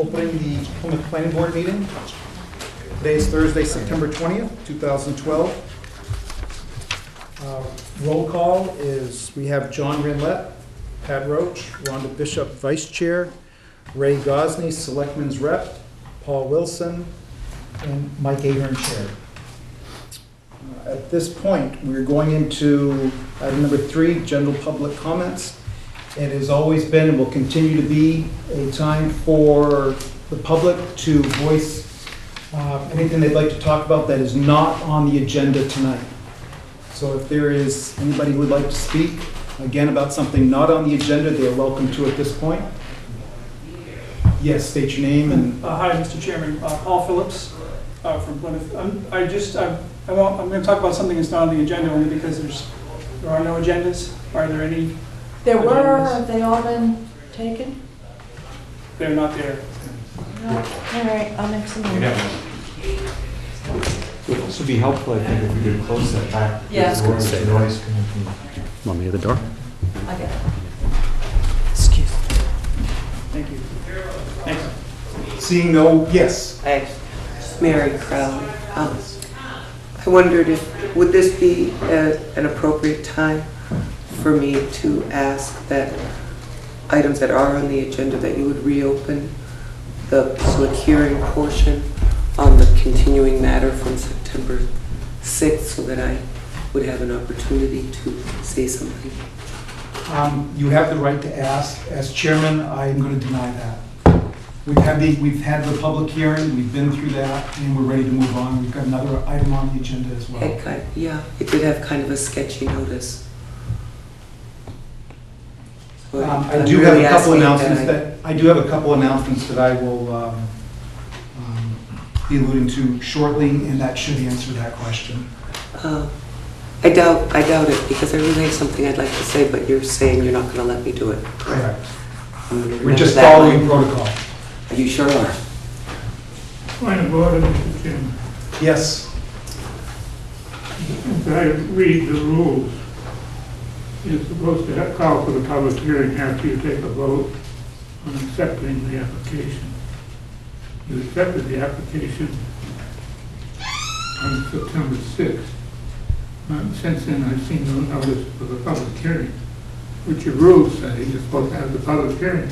opening the Plymouth Planning Board meeting. Today is Thursday, September 20th, 2012. Roll call is, we have John Rinlett, Pat Roach, Rhonda Bishop, Vice Chair, Ray Gosney, Selectman's Rep, Paul Wilson, and Mike Ahern, Chair. At this point, we're going into item number 3, general public comments. It has always been and will continue to be a time for the public to voice anything they'd like to talk about that is not on the agenda tonight. So if there is anybody who would like to speak, again, about something not on the agenda, they are welcome to at this point. Yes, state your name and... Hi, Mr. Chairman. Paul Phillips from Plymouth. I'm going to talk about something that's not on the agenda only because there are no agendas. Are there any? There were, agendas? have they all been taken? They're not there. No. All right, I'll make some more. It would also be helpful, I think, if we could close that back. Yeah, I was gonna say say noise coming from. Want me at the door? I get it. Excuse me. Thank you. Thanks. Seeing no, yes. Thanks. Mary Crowley. I wondered if, would this be an appropriate time for me to ask that items that are on the agenda that you would reopen the public hearing portion on the continuing matter from September 6th so that I would have an opportunity to say something? You have the right to ask. As chairman, I'm going to deny that. We've had the public hearing, we've been through that, and we're ready to move on. We've got another item on the agenda as well. Yeah, it did have kind of a sketchy notice. So I I'm do have really a couple asking announcements that I will be alluding to shortly, and that should answer that question. I doubt it, because I really have something I'd like to say, but you're saying you're not going to let me do it. Correct. I'm gonna We're remember just that following one. protocol. You sure are. Point of order, Mr. Chairman. Yes. As I read the rules, you're supposed to call for the public hearing after you take a vote on accepting the application. You accepted the application on September 6th. Since then, I've seen no notice for the public hearing, which your rules say you're supposed to have the public hearing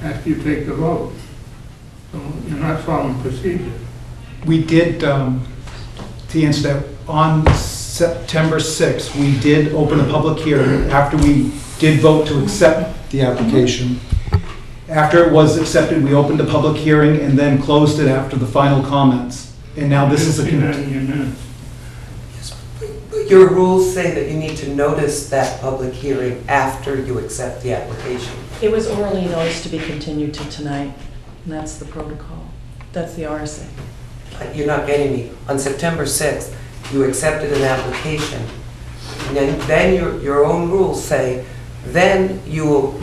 after you take the vote. So you're not following procedure. We did, to answer that, on September 6th, we did open a public hearing after we did vote to accept the application. After it was accepted, we opened a public hearing and then closed it after the final comments. And now this is a... In your minutes. But your rules say that you need to notice that public hearing after you accept the application. It was orally noticed to be continued to tonight, and that's the protocol. That's the RSA. You're not getting me. On September 6th, you accepted an application. And then your own rules say, then you will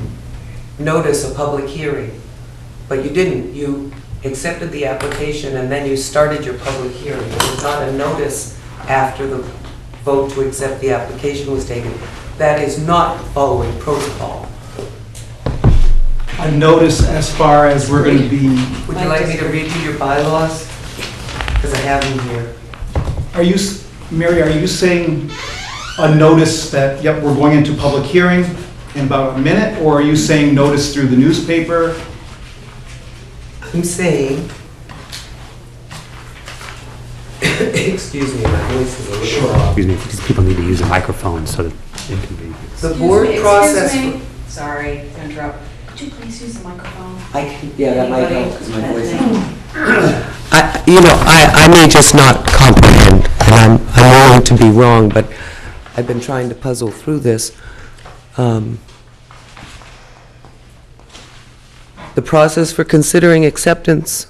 notice a public hearing. But you didn't. You accepted the application and then you started your public hearing. It was not a notice after the vote to accept the application was taken. That is not following protocol. A notice as far as we're going to be... Would you like me to read you your bylaws? Because I have them here. Are you, Mary, are you saying a notice that, yep, we're going into public hearing in about a minute, or are you saying notice through the newspaper? I'm saying, excuse me, my voice is a little off. Excuse me, because people need to use a microphone so that it can be. The board process. Sorry to interrupt. Could you please use the microphone? I can, yeah, that might help because my voice. Anybody? I may just not comprehend, and I'm willing to be wrong, but I've been trying to puzzle through this. The process for considering acceptance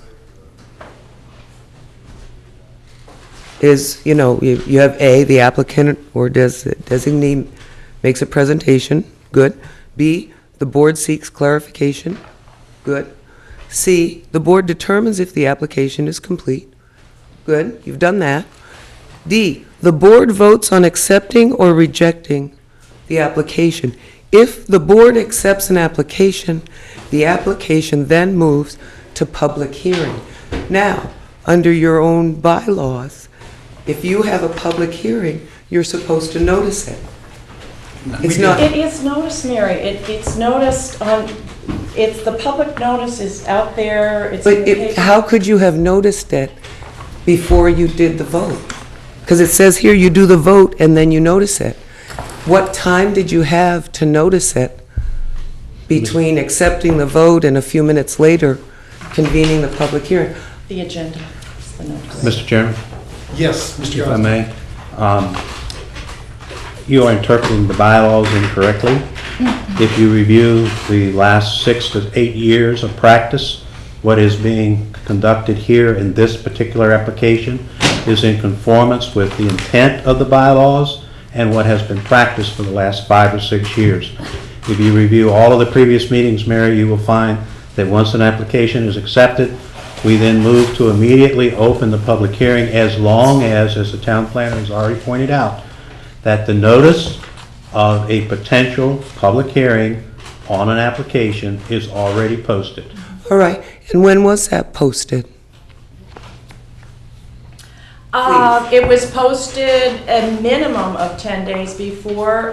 is, you have A, the applicant or designee makes a presentation, good. B, the board seeks clarification, good. C, the board determines if the application is complete, good, you've done that. D, the board votes on accepting or rejecting the application. If the board accepts an application, the application then moves to public hearing. Now, under your own bylaws, if you have a public hearing, you're supposed to notice it. It's not, It is noticed, Mary. It's noticed on, the public notice is out there, it's in the paper. how could you have noticed it before you did the vote? Because it says here you do the vote and then you notice it. What time did you have to notice it between accepting the vote and a few minutes later convening the public hearing? The agenda, is the notice. Mr. Chairman, Yes, Mr. if I Johnson. may, you are interpreting the bylaws incorrectly. If you review the last 6 to 8 years of practice, what is being conducted here in this particular application is in conformance with the intent of the bylaws and what has been practiced for the last 5 or 6 years. If you review all of the previous meetings, Mary, you will find that once an application is accepted, we then move to immediately open the public hearing as long as the town planner has already pointed out, that the notice of a potential public hearing on an application is already posted. All right, and when was that posted? It was posted a minimum of 10 days before.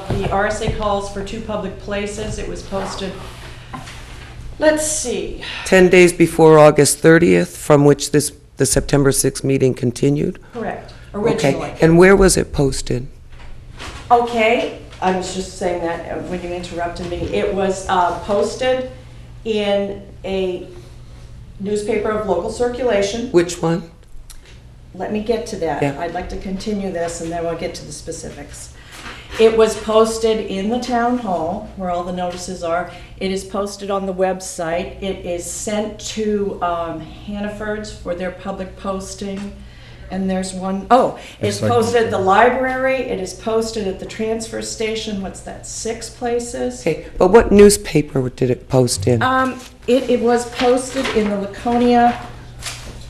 The RSA calls for 2 public places. It was posted, let's see, 10 days before August 30th, from which the September 6th meeting continued? correct, originally. Okay, and where was it posted? Okay, I was just saying that when you interrupted me. It was posted in a newspaper of local circulation. Which one? Let me get to that. Yeah. I'd like to continue this and then we'll get to the specifics. It was posted in the town hall where all the notices are. It is posted on the website. It is sent to Hannaford's for their public posting. And there's one, it's posted at the library. It is posted at the transfer station. What's that, 6 places? Okay, but what newspaper did it post in? It was posted in the Laconia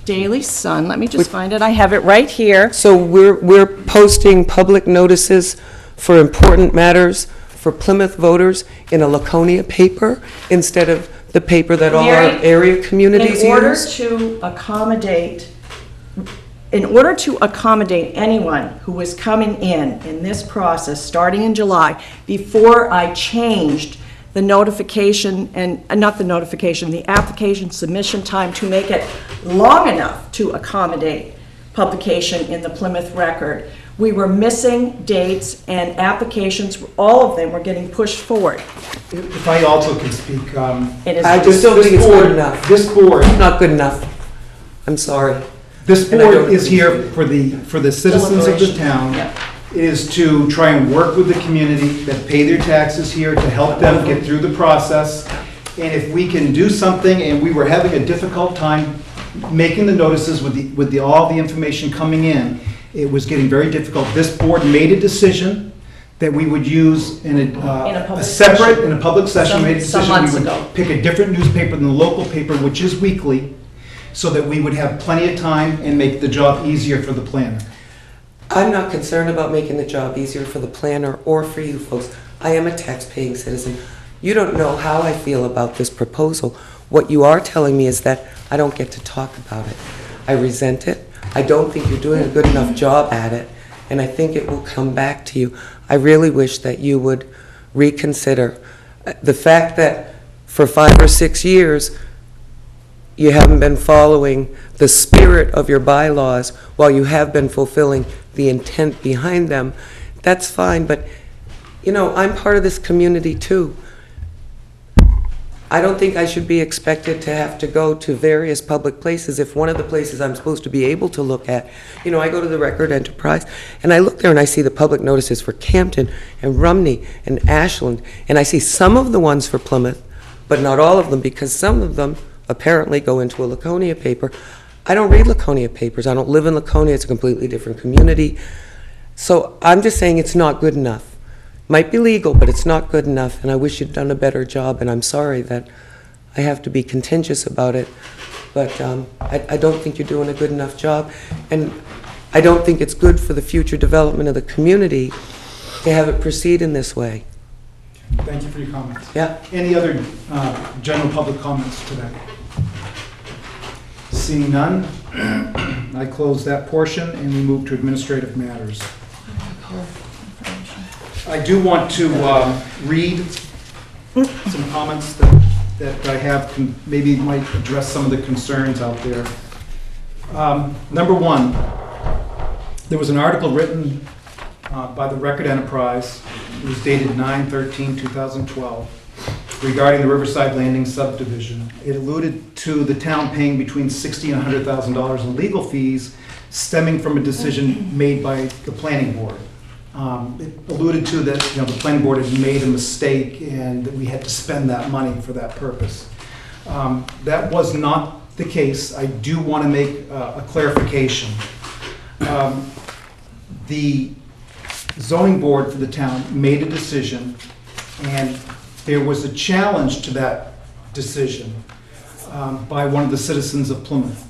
Daily Sun. Let me just find it. I have it right here. So we're posting public notices for important matters for Plymouth voters in a Laconia paper instead of the paper that all our Mary, area communities In order use? to accommodate anyone who was coming in this process, starting in July, before I changed the notification, and not the notification, the application submission time to make it long enough to accommodate publication in the Plymouth Record. We were missing dates and applications, all of them were getting pushed forward. If I also can speak, It is. I just don't think it's good enough. This board, Not good enough. I'm sorry. this And I board don't is here for the citizens of the Deliberation. town, Yeah. is to try and work with the community that pay their taxes here to help them get through the process. And if we can do something, and we were having a difficult time making the notices with all the information coming in, it was getting very difficult. This board made a decision that we would use in a public separate, session. in a public session, made a Some decision months we ago. would pick a different newspaper than the local paper, which is weekly, so that we would have plenty of time and make the job easier for the planner. I'm not concerned about making the job easier for the planner or for you folks. I am a tax-paying citizen. You don't know how I feel about this proposal. What you are telling me is that I don't get to talk about it. I resent it. I don't think you're doing a good enough job at it, and I think it will come back to you. I really wish that you would reconsider. The fact that for 5 or 6 years, you haven't been following the spirit of your bylaws while you have been fulfilling the intent behind them, that's fine, but, you know, I'm part of this community too. I don't think I should be expected to have to go to various public places if one of the places I'm supposed to be able to look at, you know, I go to the Record Enterprise, and I look there and I see the public notices for Campton and Rumney and Ashland, and I see some of the ones for Plymouth, but not all of them, because some of them apparently go into a Laconia paper. I don't read Laconia papers. I don't live in Laconia. It's a completely different community. So I'm just saying it's not good enough. Might be legal, but it's not good enough, and I wish you'd done a better job, and I'm sorry that I have to be contentious about it, but I don't think you're doing a good enough job, and I don't think it's good for the future development of the community to have it proceed in this way. Thank you for your comments. Yeah? Any other general public comments today? Seeing none, I close that portion and we move to administrative matters. I do want to read some comments that I have, maybe might address some of the concerns out there. Number one, there was an article written by the Record Enterprise. It was dated 9/13/2012 regarding the Riverside Landing subdivision. It alluded to the town paying between $60,000 and $100,000 in legal fees stemming from a decision made by the planning board. It alluded to that, the planning board had made a mistake and that we had to spend that money for that purpose. That was not the case. I do want to make a clarification. The zoning board for the town made a decision, and there was a challenge to that decision by one of the citizens of Plymouth.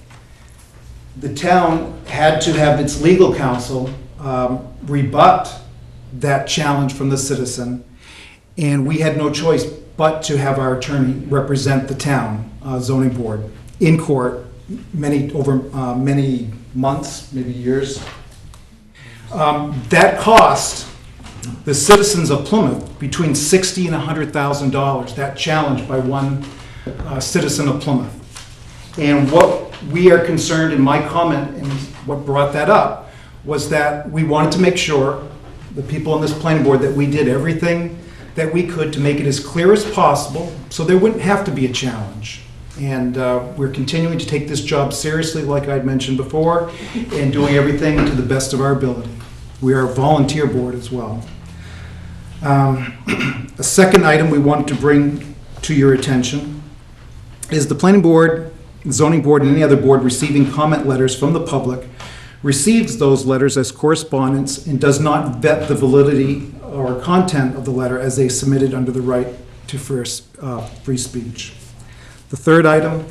The town had to have its legal counsel rebut that challenge from the citizen, and we had no choice but to have our attorney represent the town zoning board in court over many months, maybe years. That cost the citizens of Plymouth between $60,000 and $100,000, that challenge by one citizen of Plymouth. And what we are concerned in my comment, and what brought that up, was that we wanted to make sure, the people on this planning board, that we did everything that we could to make it as clear as possible so there wouldn't have to be a challenge. And we're continuing to take this job seriously, like I'd mentioned before, and doing everything to the best of our ability. We are a volunteer board as well. A second item we wanted to bring to your attention is the planning board, zoning board, and any other board receiving comment letters from the public receives those letters as correspondence and does not vet the validity or content of the letter as they submitted under the right to free speech. The third item,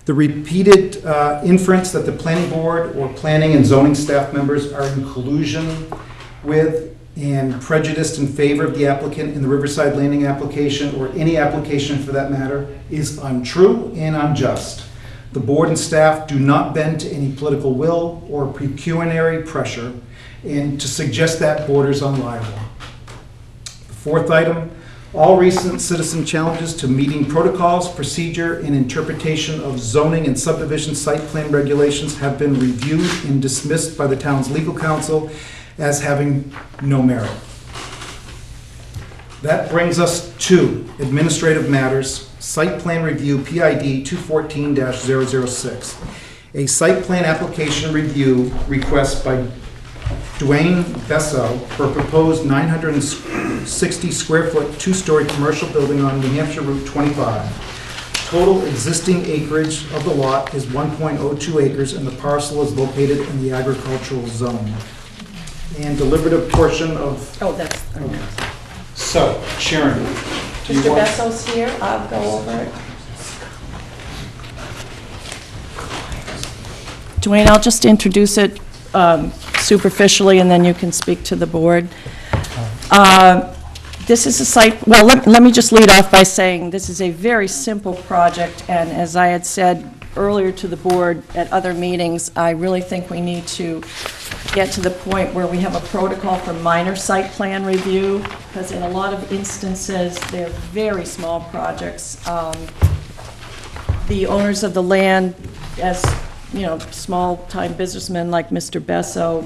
the repeated inference that the planning board or planning and zoning staff members are in collusion with and prejudiced in favor of the applicant in the Riverside Landing application, or any application for that matter, is untrue and unjust. The board and staff do not bend to any political will or pecuniary pressure, and to suggest that borders on libel. The fourth item, all recent citizen challenges to meeting protocols, procedure, and interpretation of zoning and subdivision site plan regulations have been reviewed and dismissed by the town's legal counsel as having no merit. That brings us to administrative matters, site plan review PID 214-006. A site plan application review request by Dwayne Besso for a proposed 960 square foot two-story commercial building on New Hampshire Route 25. Total existing acreage of the lot is 1.02 acres and the parcel is located in the agricultural zone. And deliberative portion of... Oh, that's... So, Sharon, do you Mr. want... Besso's here, I'll go over it. Dwayne, I'll just introduce it superficially, and then you can speak to the board. This is a site, well, let me just lead off by saying this is a very simple project, and as I had said earlier to the board at other meetings, I really think we need to get to the point where we have a protocol for minor site plan review, because in a lot of instances, they're very small projects. The owners of the land, as small-time businessmen like Mr. Besso,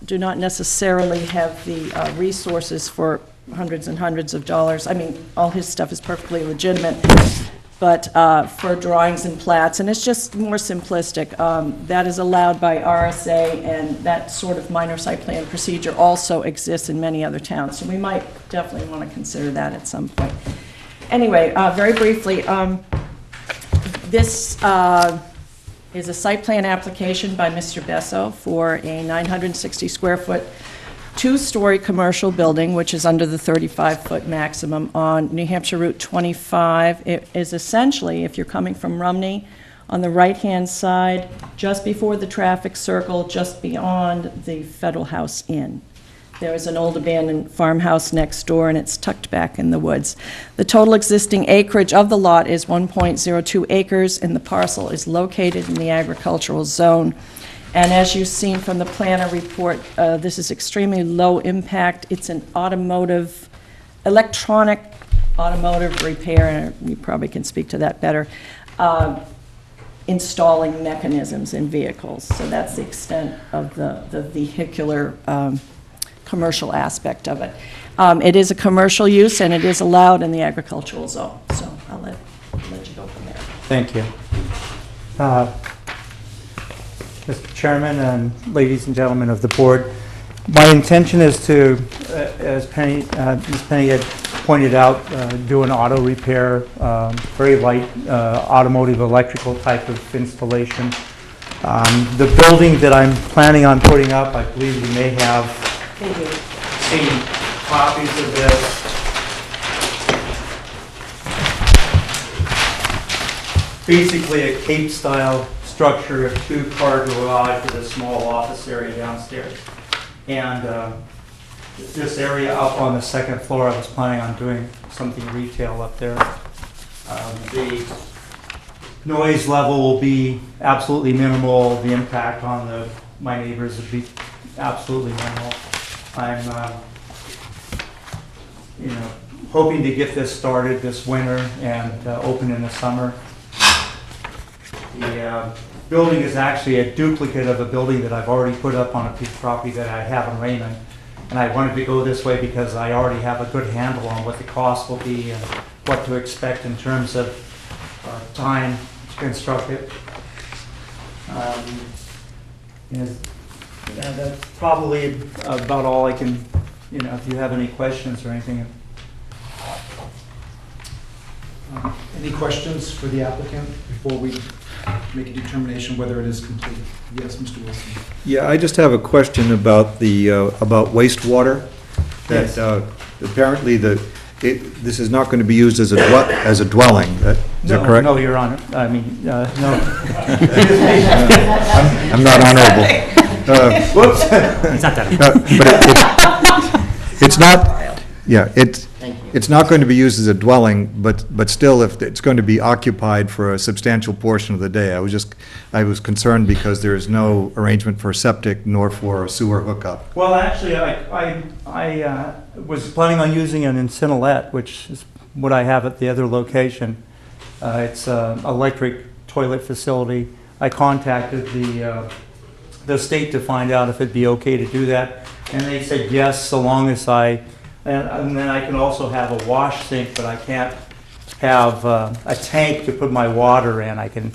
do not necessarily have the resources for hundreds and hundreds of dollars. I mean, all his stuff is perfectly legitimate, but for drawings and plats, and it's just more simplistic. That is allowed by RSA, and that sort of minor site plan procedure also exists in many other towns, so we might definitely want to consider that at some point. Anyway, very briefly, this is a site plan application by Mr. Besso for a 960 square foot two-story commercial building, which is under the 35-foot maximum on New Hampshire Route 25. It is essentially, if you're coming from Rumney, on the right-hand side, just before the traffic circle, just beyond the Federal House Inn. There is an old abandoned farmhouse next door, and it's tucked back in the woods. The total existing acreage of the lot is 1.02 acres, and the parcel is located in the agricultural zone. And as you've seen from the planner report, this is extremely low impact. It's an electronic automotive repair, and you probably can speak to that better, installing mechanisms in vehicles. So that's the extent of the vehicular commercial aspect of it. It is a commercial use, and it is allowed in the agricultural zone. So I'll let you go from there. Thank you. Mr. Chairman and ladies and gentlemen of the board, my intention is to, as Ms. Penny had pointed out, do an auto repair, very light automotive electrical type of installation. The building that I'm planning on putting up, I believe you may have seen copies of this. Basically a Cape-style structure, a two-car garage with a small office area downstairs. And this area up on the second floor, I was planning on doing something retail up there. The noise level will be absolutely minimal. The impact on my neighbors would be absolutely minimal. I'm hoping to get this started this winter and open in the summer. The building is actually a duplicate of a building that I've already put up on a piece of property that I have in Raymond. And I wanted to go this way because I already have a good handle on what the cost will be and what to expect in terms of time to construct it. That's probably about all I can, if you have any questions or anything. Any questions for the applicant before we make a determination whether it is complete? Yes, Mr. Wilson. Yeah, I just have a question about the, about wastewater. Yes. That apparently this is not going to be used as a dwelling, is that correct? No, Your Honor. I mean, no. I'm not honorable. Whoops. It's not that. But it's not, yeah, it's not going to be used as a dwelling, but still, if it's going to be occupied for a substantial portion of the day. I was concerned because there is no arrangement for septic nor for a sewer hookup. Well, actually, I was planning on using an incinerator, which is what I have at the other location. It's an electric toilet facility. I contacted the state to find out if it'd be okay to do that, and they said yes, so long as and then I can also have a wash sink, but I can't have a tank to put my water in. I can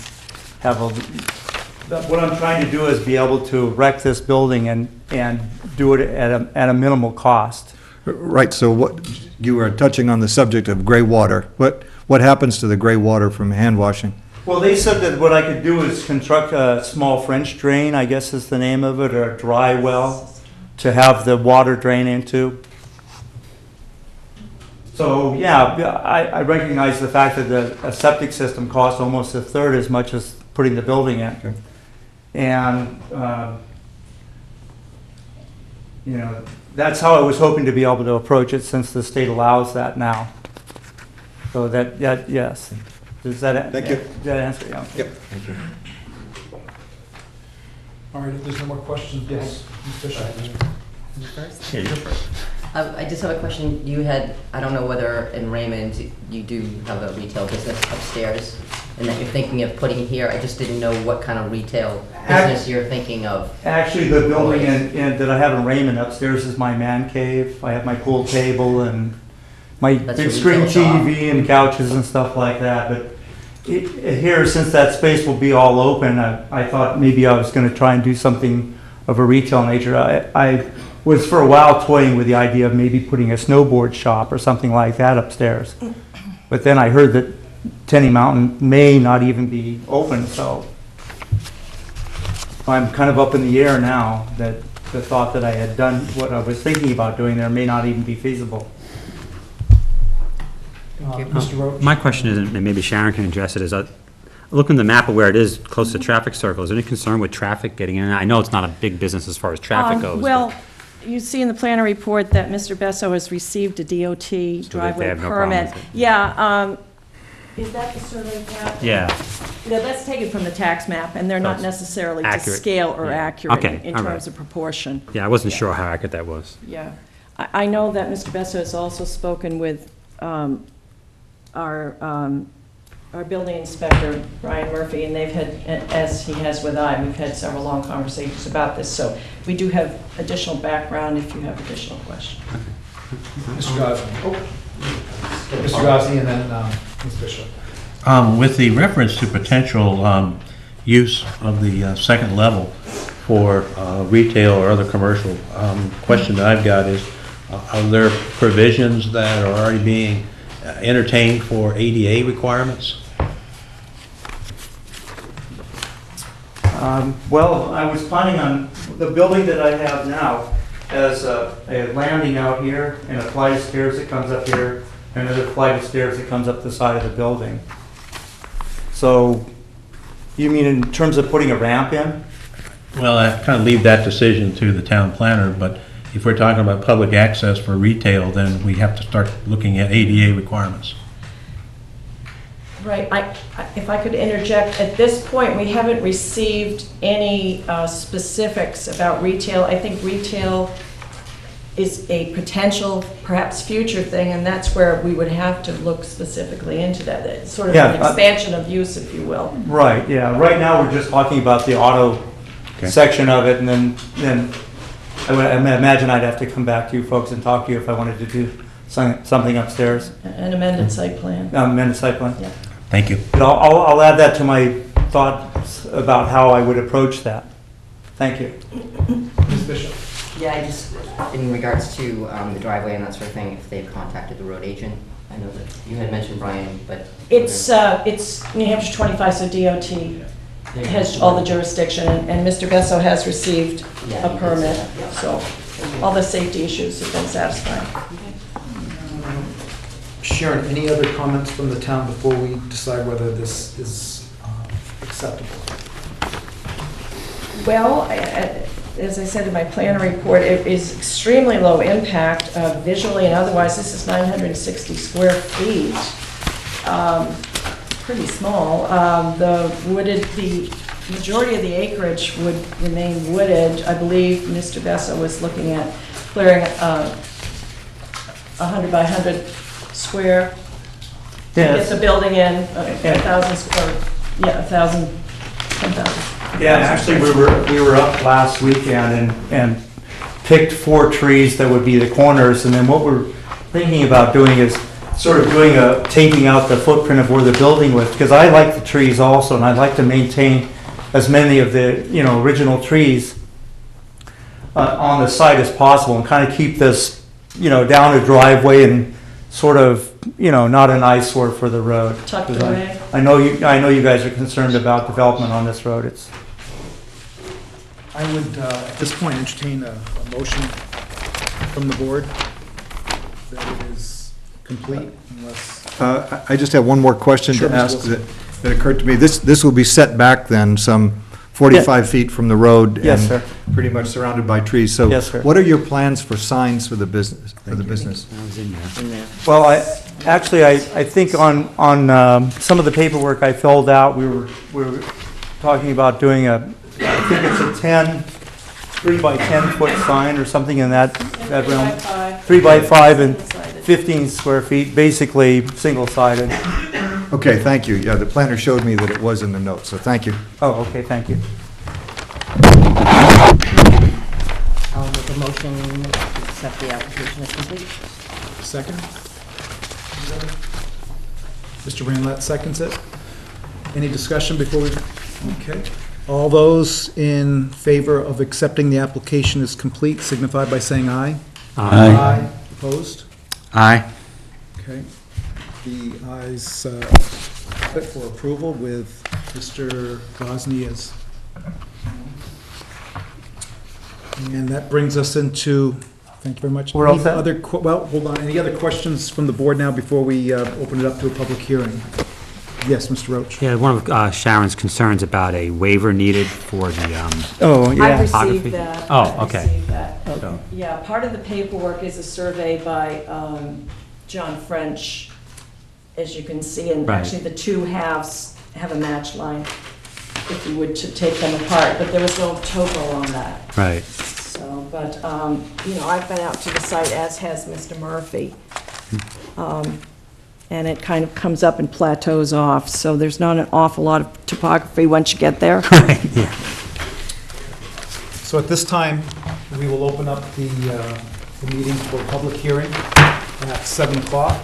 have what I'm trying to do is be able to erect this building and do it at a minimal cost. Right, so what, you were touching on the subject of gray water. What happens to the gray water from hand washing? Well, they said that what I could do is construct a small French drain, I guess is the name of it, or a dry well to have the water drain into. So, yeah, I recognize the fact that a septic system costs almost a third as much as putting the building in. Okay. And, that's how I was hoping to be able to approach it since the state allows that now. So yes. Does that, Thank you. Does that answer? Yeah. Yep. Thank you. All right, if there's no more questions, yes, Ms. Fisher. Yeah, you're first. I just have a question. You had, I don't know whether in Raymond you do have a retail business upstairs and that you're thinking of putting here. I just didn't know what kind of retail business you're thinking of. Actually, the building that I have in Raymond upstairs is my man cave. I have my pool table and my That's big your screen retail shop. TV and couches and stuff like that. But here, since that space will be all open, I thought maybe I was going to try and do something of a retail nature. I was for a while toying with the idea of maybe putting a snowboard shop or something like that upstairs. But then I heard that Tenny Mountain may not even be open, so I'm kind of up in the air now that the thought that I had done what I was thinking about doing there may not even be feasible. Mr. Roach? My question is, and maybe Sharon can address it, is looking at the map of where it is close to traffic circles, is there any concern with traffic getting in? I know it's not a big business as far as traffic goes. Well, you see in the planner report that Mr. Besso has received a DOT driveway have no problem permit. with it. Yeah, is that the survey map? Yeah. Yeah, that's taken from the tax map, and they're not it's necessarily to accurate. scale or Yeah. accurate Okay, in all right. terms of proportion. Yeah, I wasn't sure how accurate that was. Yeah. I know that Mr. Besso has also spoken with our building inspector, Brian Murphy, and they've had, as he has with I, we've had several long conversations about this, so we do have additional background if you have additional questions. Mr. Gosney. Mr. Gosney and then Ms. Bishop. With the reference to potential use of the second level for retail or other commercial, question that I've got is, are there provisions that are already being entertained for ADA requirements? Well, I was planning on, the building that I have now has a landing out here and a flight of stairs that comes up here, and another flight of stairs that comes up the side of the building. So, you mean in terms of putting a ramp in? Well, I kind of leave that decision to the town planner, but if we're talking about public access for retail, then we have to start looking at ADA requirements. Right, if I could interject, at this point, we haven't received any specifics about retail. I think retail is a potential, perhaps future thing, and that's where we would have to look specifically into that. It's sort of an expansion of use, if you will. Right, yeah. Right now, we're just talking about the auto section of it, and then I would imagine I'd have to come back to you folks and talk to you if I wanted to do something upstairs. An amended site plan. Amended site plan? Yeah. Thank you. But I'll add that to my thoughts about how I would approach that. Thank you. Ms. Bishop. Yeah, I just, in regards to the driveway and that sort of thing, if they've contacted the road agent, I know that you had mentioned Brian, but. It's New Hampshire 25, so DOT has all the jurisdiction, and Mr. Besso has received a permit, so all the safety issues have been satisfied. Sharon, any other comments from the town before we decide whether this is acceptable? Well, as I said in my planner report, it is extremely low impact visually and otherwise. This is 960 square feet, pretty small. The majority of the acreage would remain wooded. I believe Mr. Besso was looking at clearing 100 by 100 square to get the building in, 1,000 square, 10,000. Yeah, actually, we were up last weekend and picked 4 trees that would be the corners, and then what we're thinking about doing is sort of taking out the footprint of where the building was, because I like the trees also, and I'd like to maintain as many of the, original trees on the site as possible, and kind of keep this, down a driveway and sort of, not an eyesore for the road. Tucked away. I know you guys are concerned about development on this road. I would, at this point, entertain a motion from the board that it is complete unless... I just have one more question Sure, to Ms. ask Wilson. that occurred to me. This will be set back then, some 45 feet from the road. Yes, and sir. pretty much surrounded by trees. So Yes, sir. what are your plans for signs for the business? Well, I think on some of the paperwork I filled out, we were talking about doing I think it's a 3 by 10 foot sign or something in that realm. 3 by 5 and 15 square feet, basically single-sided. Okay, thank you. Yeah, the planner showed me that it was in the notes, so thank you. Oh, okay, thank you. I'll make a motion to accept the application as complete. Second? Mr. Ranlett seconds it. Any discussion before we, okay. All those in favor of accepting the application as complete signify by saying aye. Aye. Opposed? Aye. Okay. The ayes have it for approval with Mr. Gosney as. And that brings us into, thank you very much. We're all Any set? other well, hold on. Any other questions from the board now before we open it up to a public hearing? Yes, Mr. Roach? Yeah, one of Sharon's concerns about a waiver needed for the, Oh, I yeah. Topography? received that. Oh, I okay. received that. so, Yeah, part of the paperwork is a survey by John French, as you can see, and Right. actually the two halves have a match line if you would to take them apart, but there was no topo on that. right. So, but, you know, I've been out to the site, as has Mr. Murphy. And it kind of comes up and plateaus off, so there's not an awful lot of topography once you get there. So at this time, we will open up the meeting for public hearing at 7 o'clock.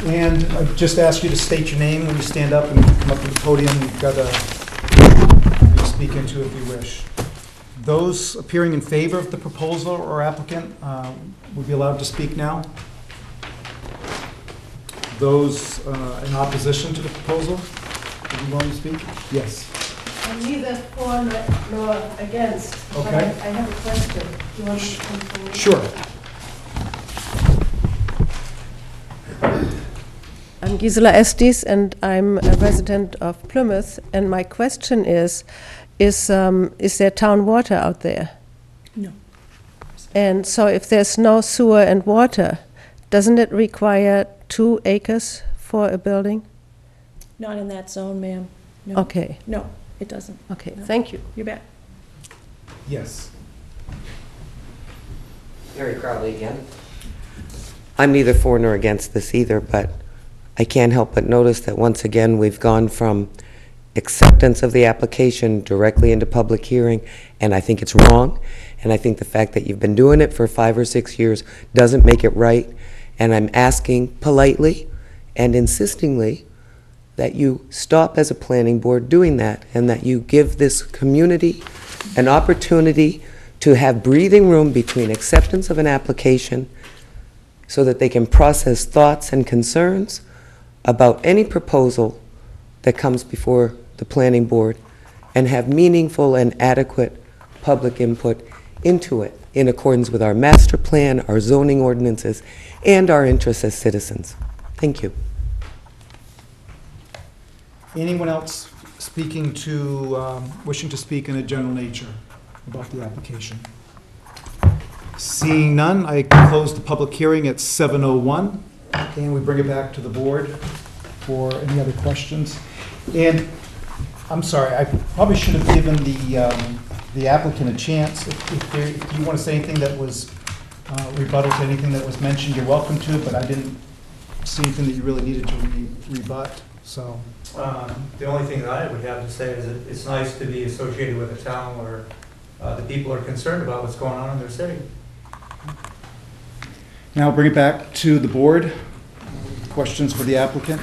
And I just ask you to state your name when you stand up and come up to the podium. You've got to speak into if you wish. Those appearing in favor of the proposal or applicant will be allowed to speak now. Those in opposition to the proposal, would you want to speak? Yes. I'm neither for nor against, but Okay. I have a question. Do you want me to come forward? Sure. I'm Gisela Estes, and I'm a resident of Plymouth, and my question is there town water out there? No. And so if there's no sewer and water, doesn't it require 2 acres for a building? Not in that zone, ma'am. No. Okay, No, it doesn't. okay, No. thank you. You bet. Yes. Mary Crowley again. I'm neither for nor against this either, but I can't help but notice that once again, we've gone from acceptance of the application directly into public hearing, and I think it's wrong. And I think the fact that you've been doing it for 5 or 6 years doesn't make it right. And I'm asking politely and insistingly that you stop as a planning board doing that, and that you give this community an opportunity to have breathing room between acceptance of an application so that they can process thoughts and concerns about any proposal that comes before the planning board and have meaningful and adequate public input into it in accordance with our master plan, our zoning ordinances, and our interests as citizens. Thank you. Anyone else speaking to, wishing to speak in a general nature about the application? Seeing none, I close the public hearing at 7:01, and we bring it back to the board for any other questions. And I'm sorry, I probably should have given the applicant a chance. If you want to say anything that was rebuttal to anything that was mentioned, you're welcome to, but I didn't see anything that you really needed to rebut, so. The only thing that I would have to say is that it's nice to be associated with a town where the people are concerned about what's going on in their city. Now bring it back to the board. Questions for the applicant?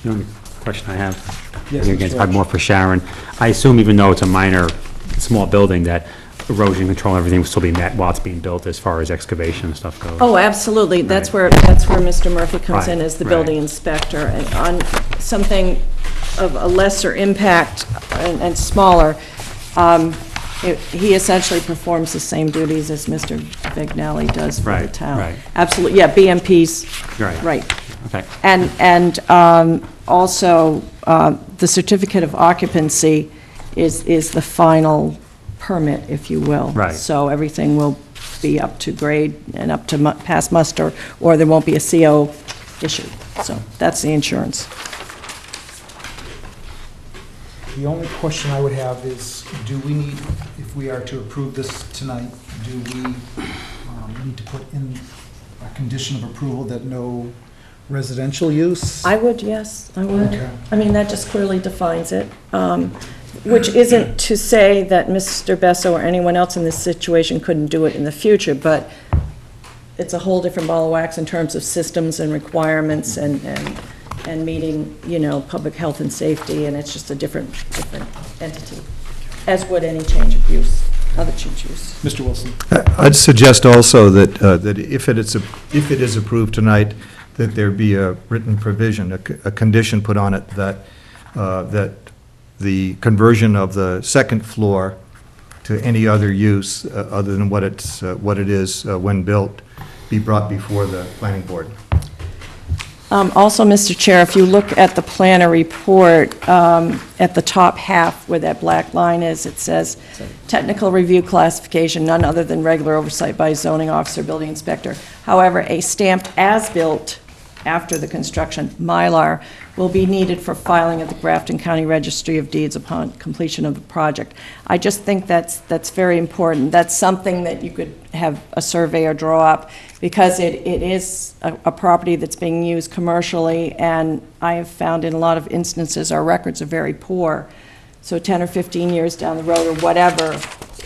The only question I have, Yes, again, Mr. it's probably Roach. more for Sharon. I assume even though it's a minor, small building, that erosion control and everything will still be met while it's being built as far as excavation and stuff goes. Oh, absolutely. That's Right. where Mr. Murphy comes in Right, as the right. building inspector. And on something of a lesser impact and smaller, he essentially performs the same duties as Mr. Vignelli does for the Right, town. right. Absolutely, yeah, BMP's, Right. right. Okay. And also, the certificate of occupancy is the final permit, if you will. Right. So everything will be up to grade and up to past muster, or there won't be a CO issued. So that's the insurance. The only question I would have is, do we need, if we are to approve this tonight, do we need to put in a condition of approval that no residential use? I would, yes, I would. Okay. I mean, that just clearly defines it, which isn't to say that Mr. Besso or anyone else in this situation couldn't do it in the future, but it's a whole different ball of wax in terms of systems and requirements and meeting, you know, public health and safety, and it's just a different entity, as would any change of use, other change of use. Mr. Wilson? I'd suggest also that if it is approved tonight, that there be a written provision, a condition put on it that the conversion of the second floor to any other use other than what it is when built be brought before the planning board. Also, Mr. Chair, if you look at the planner report, at the top half where that black line is, it says, technical review classification, none other than regular oversight by zoning officer, building inspector. However, a stamped as-built after the construction, Mylar, will be needed for filing at the Grafton County Registry of Deeds upon completion of the project. I just think that's very important. That's something that you could have a surveyor draw up, because it is a property that's being used commercially, and I have found in a lot of instances our records are very poor. So 10 or 15 years down the road or whatever,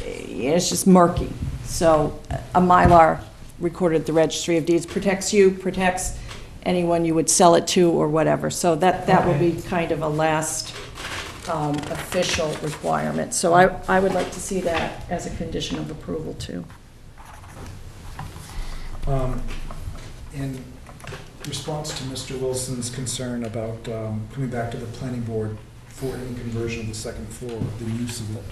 it's just murky. So a Mylar recorded at the Registry of Deeds protects you, protects anyone you would sell it to or whatever. So that will be kind of a last official requirement. So I would like to see that as a condition of approval too. In response to Mr. Wilson's concern about coming back to the planning board for any conversion of the second floor, the use of it,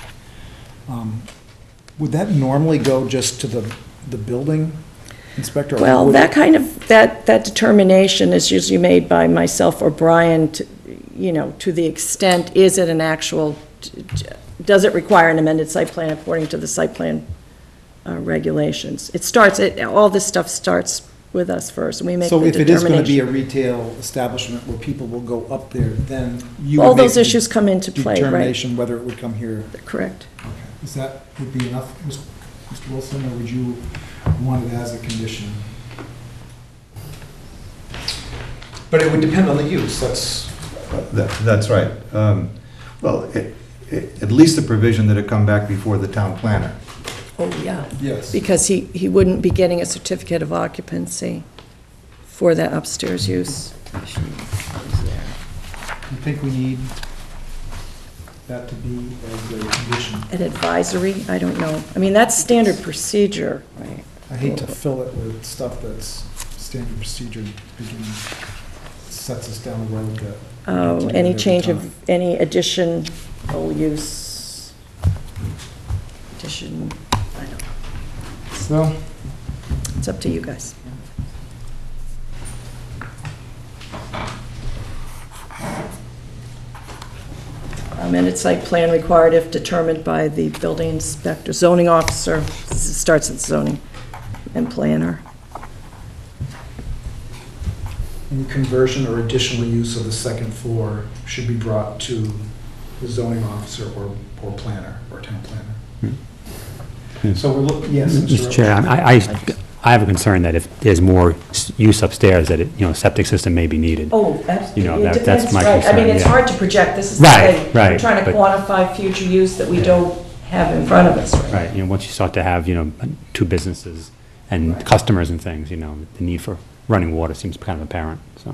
would that normally go just to the building inspector? Well, that kind of, that determination is usually made by myself or Brian, to the extent, is it an actual, does it require an amended site plan according to the site plan regulations? All this stuff starts with us first, and we make the determination. So if it is going to be a retail establishment where people will go up there, then you all would make those issues come into play, right? Determination whether it would come here. Correct. Okay. Is that would be enough, Mr. Wilson, or would you want it as a condition? But it would depend on the use. That's right. Well, at least the provision that it come back before the town planner. Oh, yeah. Yes. Because he wouldn't be getting a certificate of occupancy for that upstairs use. You think we need that to be as a condition? An advisory, I don't know. I mean, that's standard procedure, right? I hate to fill it with stuff that's standard procedure beginning, sets us down the road that. Oh, any change of, any additional use, addition, I don't know. Well, It's up to you guys. Amended site plan required if determined by the building inspector, zoning officer, it starts at zoning, and planner. any conversion or additional use of the second floor should be brought to the zoning officer or planner, or town planner. So we're looking, yes, Mr. Chair, I have a concern that if there's more use upstairs, that septic system may be needed. Oh, absolutely. That's my concern. I mean, it's yeah. hard to project, this is the Right, thing. right, We're trying to but- quantify future use that we don't have in front of us. Right, once you start to have, two businesses and customers and things, the need for running water seems kind of apparent, so.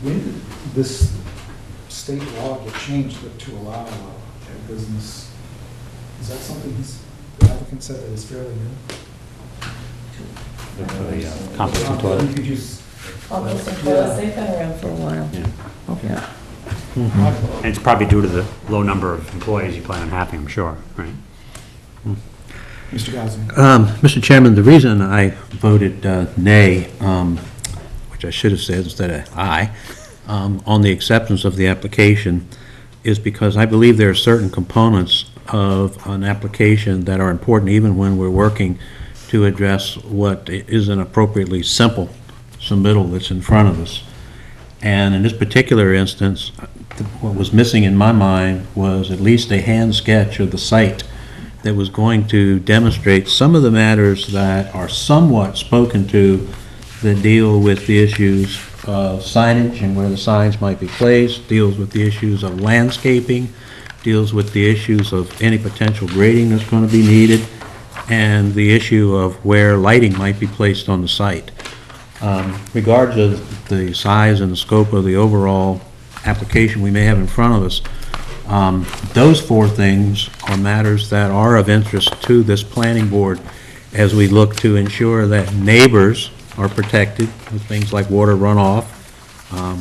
When did this state law get changed to allow a business? Is that something the applicant said that is fairly new? Composting toilet. You could use. Composting toilets, they've been around for a while. Yeah. Yeah. And it's probably due to the low number of employees you plan on having, I'm sure, right? Mr. Gosling. Mr. Chairman, the reason I voted nay, which I should have said instead of aye, on the acceptance of the application is because I believe there are certain components of an application that are important even when we're working to address what is an appropriately simple submittal that's in front of us. And in this particular instance, what was missing in my mind was at least a hand sketch of the site that was going to demonstrate some of the matters that are somewhat spoken to that deal with the issues of signage and where the signs might be placed, deals with the issues of landscaping, deals with the issues of any potential grading that's going to be needed, and the issue of where lighting might be placed on the site. Regardless of the size and the scope of the overall application we may have in front of us, those four things are matters that are of interest to this planning board as we look to ensure that neighbors are protected with things like water runoff,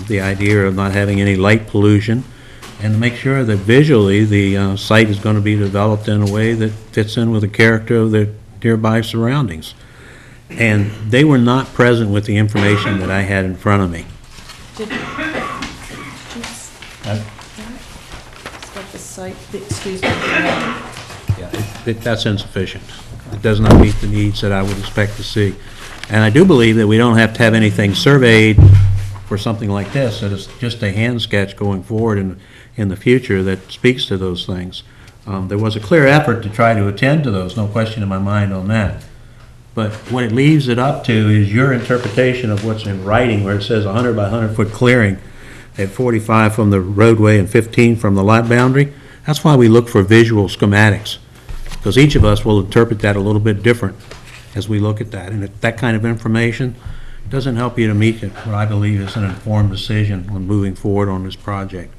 the idea of not having any light pollution, and to make sure that visually the site is going to be developed in a way that fits in with the character of the nearby surroundings. and they were not present with the information that I had in front of me. Excuse me. That's insufficient. It does not meet the needs that I would expect to see. And I do believe that we don't have to have anything surveyed for something like this, that it's just a hand sketch going forward in the future that speaks to those things. There was a clear effort to try to attend to those, no question in my mind on that. But what it leaves it up to is your interpretation of what's in writing, where it says 100 by 100 foot clearing at 45 from the roadway and 15 from the lot boundary. That's why we look for visual schematics, because each of us will interpret that a little bit different as we look at that. And that kind of information doesn't help you to make what I believe is an informed decision on moving forward on this project.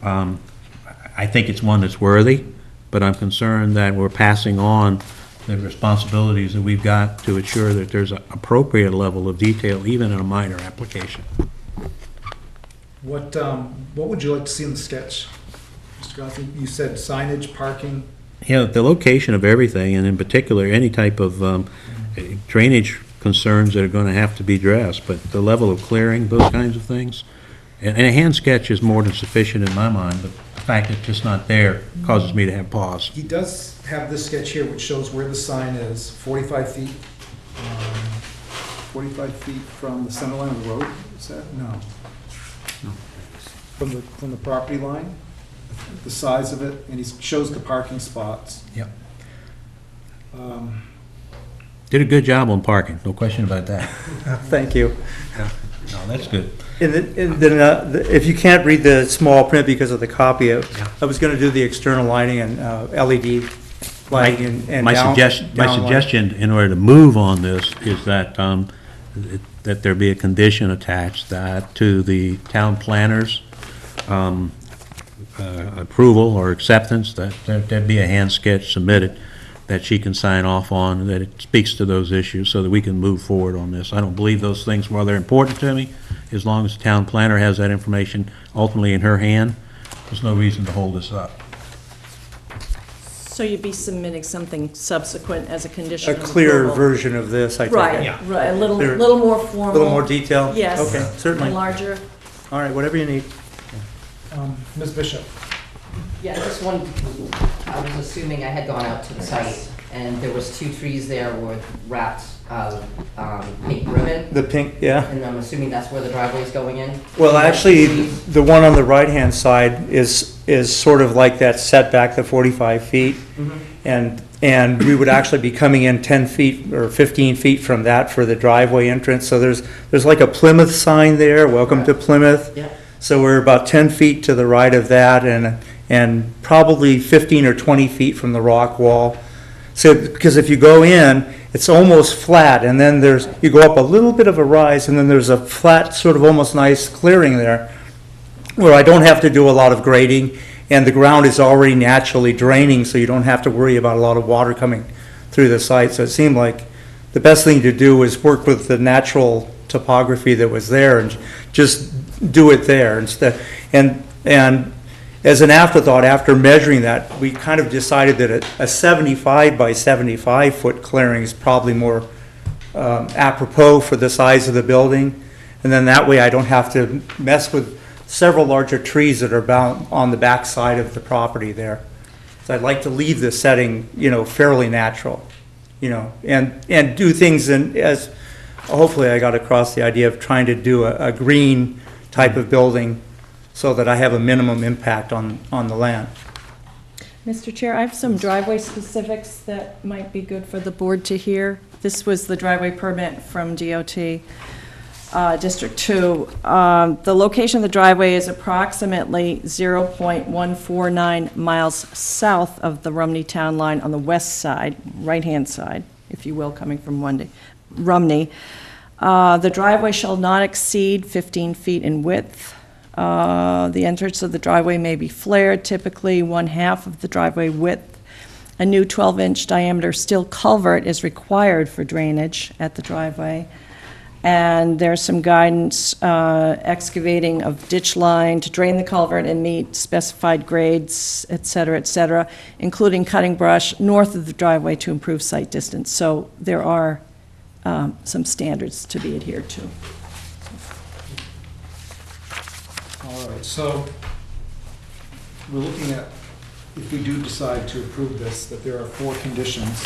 I think it's one that's worthy, but I'm concerned that we're passing on the responsibilities that we've got to ensure that there's an appropriate level of detail, even in a minor application. What would you like to see in the sketch, Mr. Gothi? You said signage, parking. Yeah, the location of everything, and in particular, any type of drainage concerns that are going to have to be addressed, but the level of clearing, those kinds of things. And a hand sketch is more than sufficient in my mind, but the fact that it's just not there causes me to have pause. He does have this sketch here which shows where the sign is, 45 feet. 45 feet from the center line of the road, is that? No. From the property line, the size of it, and he shows the parking spots. Yep. Did a good job on parking, no question about that. Thank you. No, that's good. And then, if you can't read the small print because of the copy, I was going to do the external lighting and LED lighting and My suggestion, in order to move on this, is that that there be a condition attached that to the town planner's approval or acceptance, that there'd be a hand sketch submitted that she can sign off on, that it speaks to those issues so that we can move forward on this. I don't believe those things, while they're important to me, as long as the town planner has that information ultimately in her hand, there's no reason to hold this up. So you'd be submitting something subsequent as a condition A of clear approval? version of this, I take it. Right, right, a little Clear- more formal. A little more detail? Yes. Okay, certainly. A larger. All right, whatever you need. Ms. Bishop? Yeah, just one, I was assuming I had gone out to the site, and there was 2 trees there with wrapped pink ribbon, The pink, yeah. and I'm assuming that's where the driveway's going in? Well, actually, the one on the right-hand side is sort of like that setback, the 45 feet. And we would actually be coming in 10 feet or 15 feet from that for the driveway entrance. So there's like a Plymouth sign there, welcome to Plymouth. Yeah. So we're about 10 feet to the right of that and probably 15 or 20 feet from the rock wall. So, because if you go in, it's almost flat, and then you go up a little bit of a rise, and then there's a flat, sort of almost nice clearing there, where I don't have to do a lot of grading, and the ground is already naturally draining, so you don't have to worry about a lot of water coming through the site. So it seemed like the best thing to do was work with the natural topography that was there, and just do it there instead. And as an afterthought, after measuring that, we kind of decided that a 75 by 75 foot clearing is probably more apropos for the size of the building. And then that way I don't have to mess with several larger trees that are bound on the back side of the property there. So I'd like to leave the setting, fairly natural, and do things as, hopefully I got across the idea of trying to do a green type of building so that I have a minimum impact on the land. Mr. Chair, I have some driveway specifics that might be good for the board to hear. This was the driveway permit from DOT, District 2. The location of the driveway is approximately 0.149 miles south of the Rumney Town Line on the west side, right-hand side, if you will, coming from Rumney. The driveway shall not exceed 15 feet in width. The entrance of the driveway may be flared, typically 1/2 of the driveway width. A new 12-inch diameter steel culvert is required for drainage at the driveway. And there's some guidance, excavating of ditch line to drain the culvert and meet specified grades, et cetera, including cutting brush north of the driveway to improve sight distance. So there are some standards to be adhered to. All right, so we're looking at, if we do decide to approve this, that there are 4 conditions.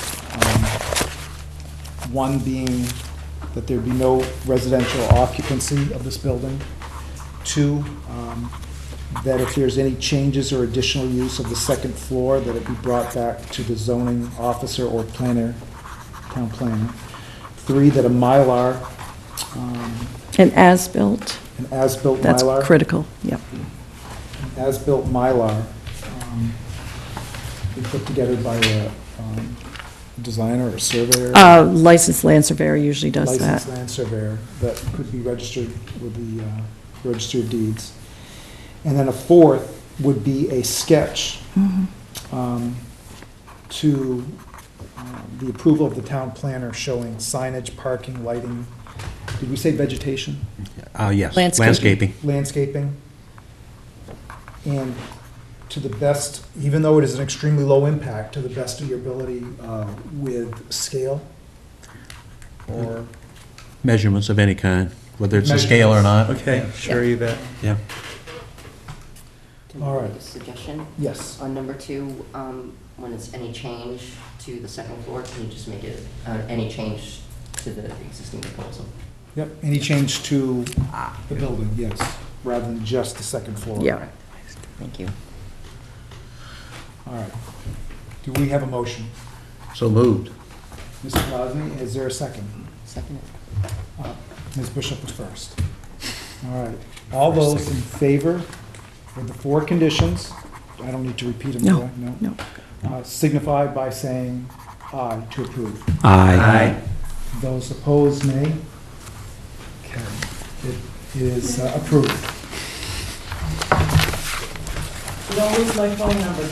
One being that there be no residential occupancy of this building. 2, that if there's any changes or additional use of the second floor, that it be brought back to the zoning officer or planner, town planner. 3, that a Mylar, And as-built, an as-built that's Mylar. critical, yep. As-built Mylar, be put together by a designer or surveyor. Licensed land surveyor usually does that. Licensed land surveyor that could be registered with the Register of Deeds. And then a 4th would be a sketch to the approval of the town planner showing signage, parking, lighting. Did we say vegetation? Yes, Landscaping. Landscaping. And to the best, even though it is an extremely low impact, to the best of your ability with scale or Measurements of any kind, whether it's a scale or not. Okay, sure, you bet. Yeah. Can All I right. make a suggestion? Yes. On number 2, when it's any change to the second floor, can you just make it any change to the existing proposal? Yep, any change to the building, yes, rather than just the second floor. Yeah. Thank you. All right. Do we have a motion? So moved. Mr. Cosme, is there a second? Second it. Ms. Bishop was first. All right. All those in favor with the 4 conditions, I don't need to repeat them, do I? No. Signify by saying aye to approve. Aye. Those opposed, nay. Okay. It is approved. Don't lose my phone number.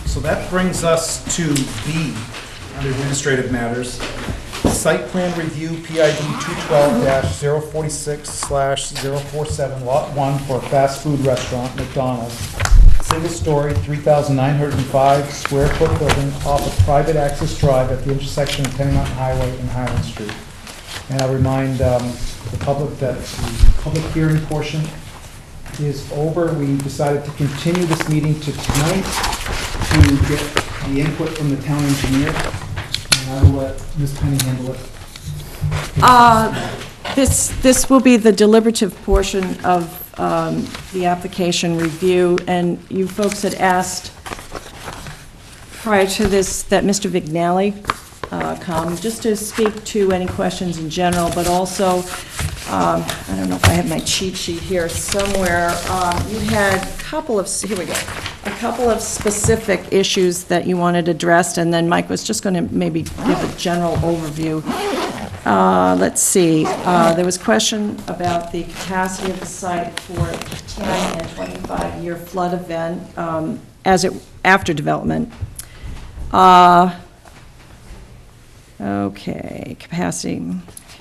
So that brings us to B, under administrative matters. Site plan review, PID 212-046/047, Lot 1 for a fast food restaurant, McDonald's. Single-story, 3,905 square foot building off a private access drive at the intersection of Tenny Mountain Highway and Highland Street. And I'll remind the public that the public hearing portion is over. We decided to continue this meeting to tonight to get the input from the town engineer. And I will let Ms. Penny handle it. This will be the deliberative portion of the application review, and you folks had asked prior to this that Mr. Vignali come, just to speak to any questions in general, but also, I don't know if I have my cheat sheet here somewhere, you had a couple of, here we go, a couple of specific issues that you wanted addressed, and then Mike was just going to maybe give a general overview. Let's see, there was a question about the capacity of the site for 10 and 25-year flood event after development. Okay, capacity.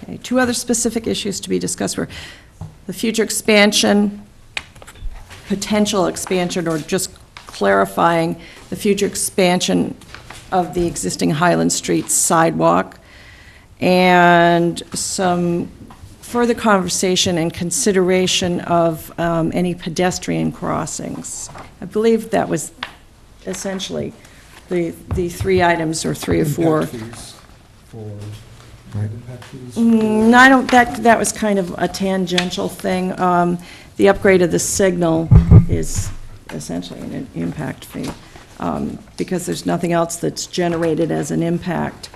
Okay, 2 other specific issues to be discussed were the future expansion, potential expansion, or just clarifying the future expansion of the existing Highland Street sidewalk, and some further conversation and consideration of any pedestrian crossings. I believe that was essentially the 3 items, or 3 or 4. Impact fees for, impact fees. I don't, that was kind of a tangential thing. The upgrade of the signal is essentially an impact fee, because there's nothing else that's generated as an impact.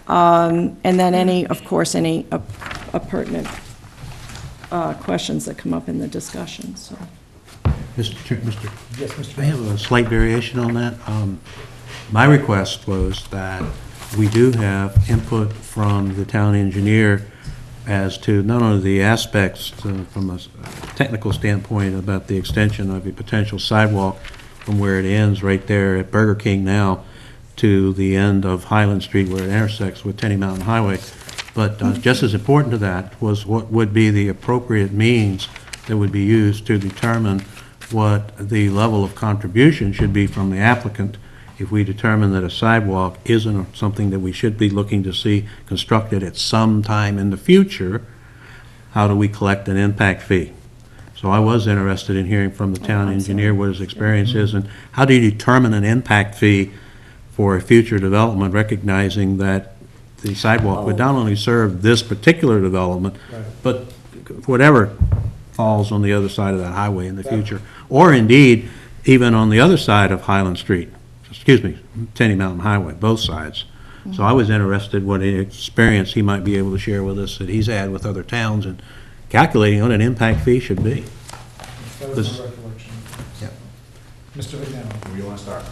And then any, of course, any pertinent questions that come up in the discussion, so. Mr. Yes, Mr. I have a slight variation on that. My request was that we do have input from the town engineer as to not only the aspects from a technical standpoint about the extension of a potential sidewalk from where it ends right there at Burger King now to the end of Highland Street where it intersects with Tenny Mountain Highway. But just as important to that was what would be the appropriate means that would be used to determine what the level of contribution should be from the applicant if we determine that a sidewalk isn't something that we should be looking to see constructed at some time in the future. How do we collect an impact fee? So I was interested in hearing from the town engineer what his experience is, and how do you determine an impact fee for a future development, recognizing that the sidewalk would not only serve this particular development, but whatever falls on the other side of that highway in the future, or indeed, even on the other side of Highland Street, excuse me, Tenny Mountain Highway, both sides. So I was interested what experience he might be able to share with us that he's had with other towns and calculating what an impact fee should be. That was my recollection. Yep. Mr. McDaniel. Where do you want to start?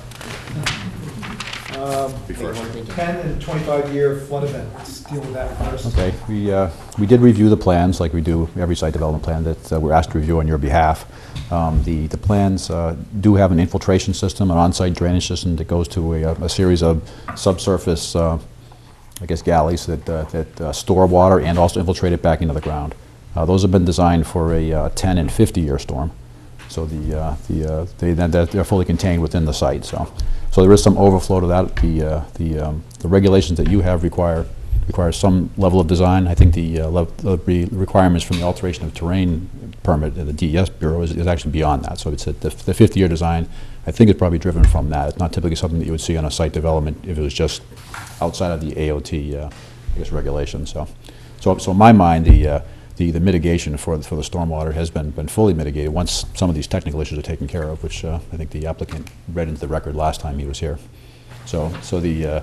10 and 25-year flood event. Let's deal with that first. Okay, we did review the plans like we do every site development plan that we're asked to review on your behalf. The plans do have an infiltration system, an on-site drainage system that goes to a series of subsurface, I guess, galleys that store water and also infiltrate it back into the ground. Those have been designed for a 10 and 50-year storm, so they're fully contained within the site. So there is some overflow to that. The regulations that you have require some level of design. I think the requirements from the alteration of terrain permit in the DES Bureau is actually beyond that. So it's the 50-year design. I think it's probably driven from that. It's not typically something that you would see on a site development if it was just outside of the AOT, I guess, regulations. So in my mind, the mitigation for the stormwater has been fully mitigated once some of these technical issues are taken care of, which I think the applicant read into the record last time he was here. So the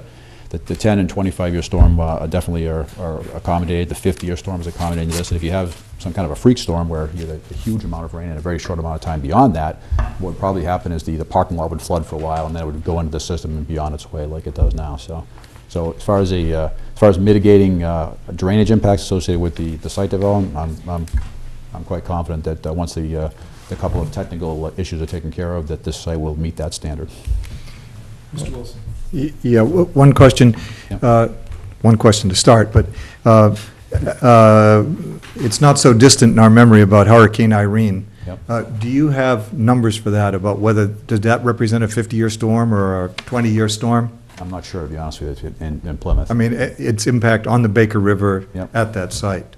10 and 25-year storm definitely are accommodated. The 50-year storm is accommodated to this. And if you have some kind of a freak storm where you get a huge amount of rain in a very short amount of time beyond that, what would probably happen is the parking lot would flood for a while, and then it would go into the system and be on its way like it does now. So as far as mitigating drainage impacts associated with the site development, I'm quite confident that once the couple of technical issues are taken care of, that this site will meet that standard. Mr. Wilson. Yeah, one question, one question to start, but it's not so distant in our memory about Hurricane Irene. Yep. Do you have numbers for that, about whether, does that represent a 50-year storm or a 20-year storm? I'm not sure, to be honest with you, in Plymouth. I mean, its impact on the Baker River Yep. at that site.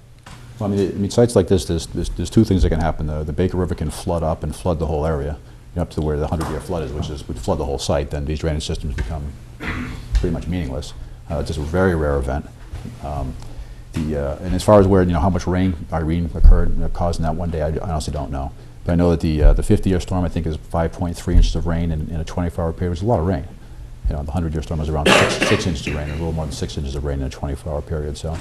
Well, I mean, sites like this, there's two things that can happen. The Baker River can flood up and flood the whole area, up to where the 100-year flood is, which would flood the whole site. Then these drainage systems become pretty much meaningless. It's just a very rare event. And as far as where, how much rain Irene caused in that one day, I honestly don't know. But I know that the 50-year storm, I think, is 5.3 inches of rain in a 24-hour period, which is a lot of rain. The 100-year storm was around 6 inches of rain, a little more than 6 inches of rain in a 24-hour period. So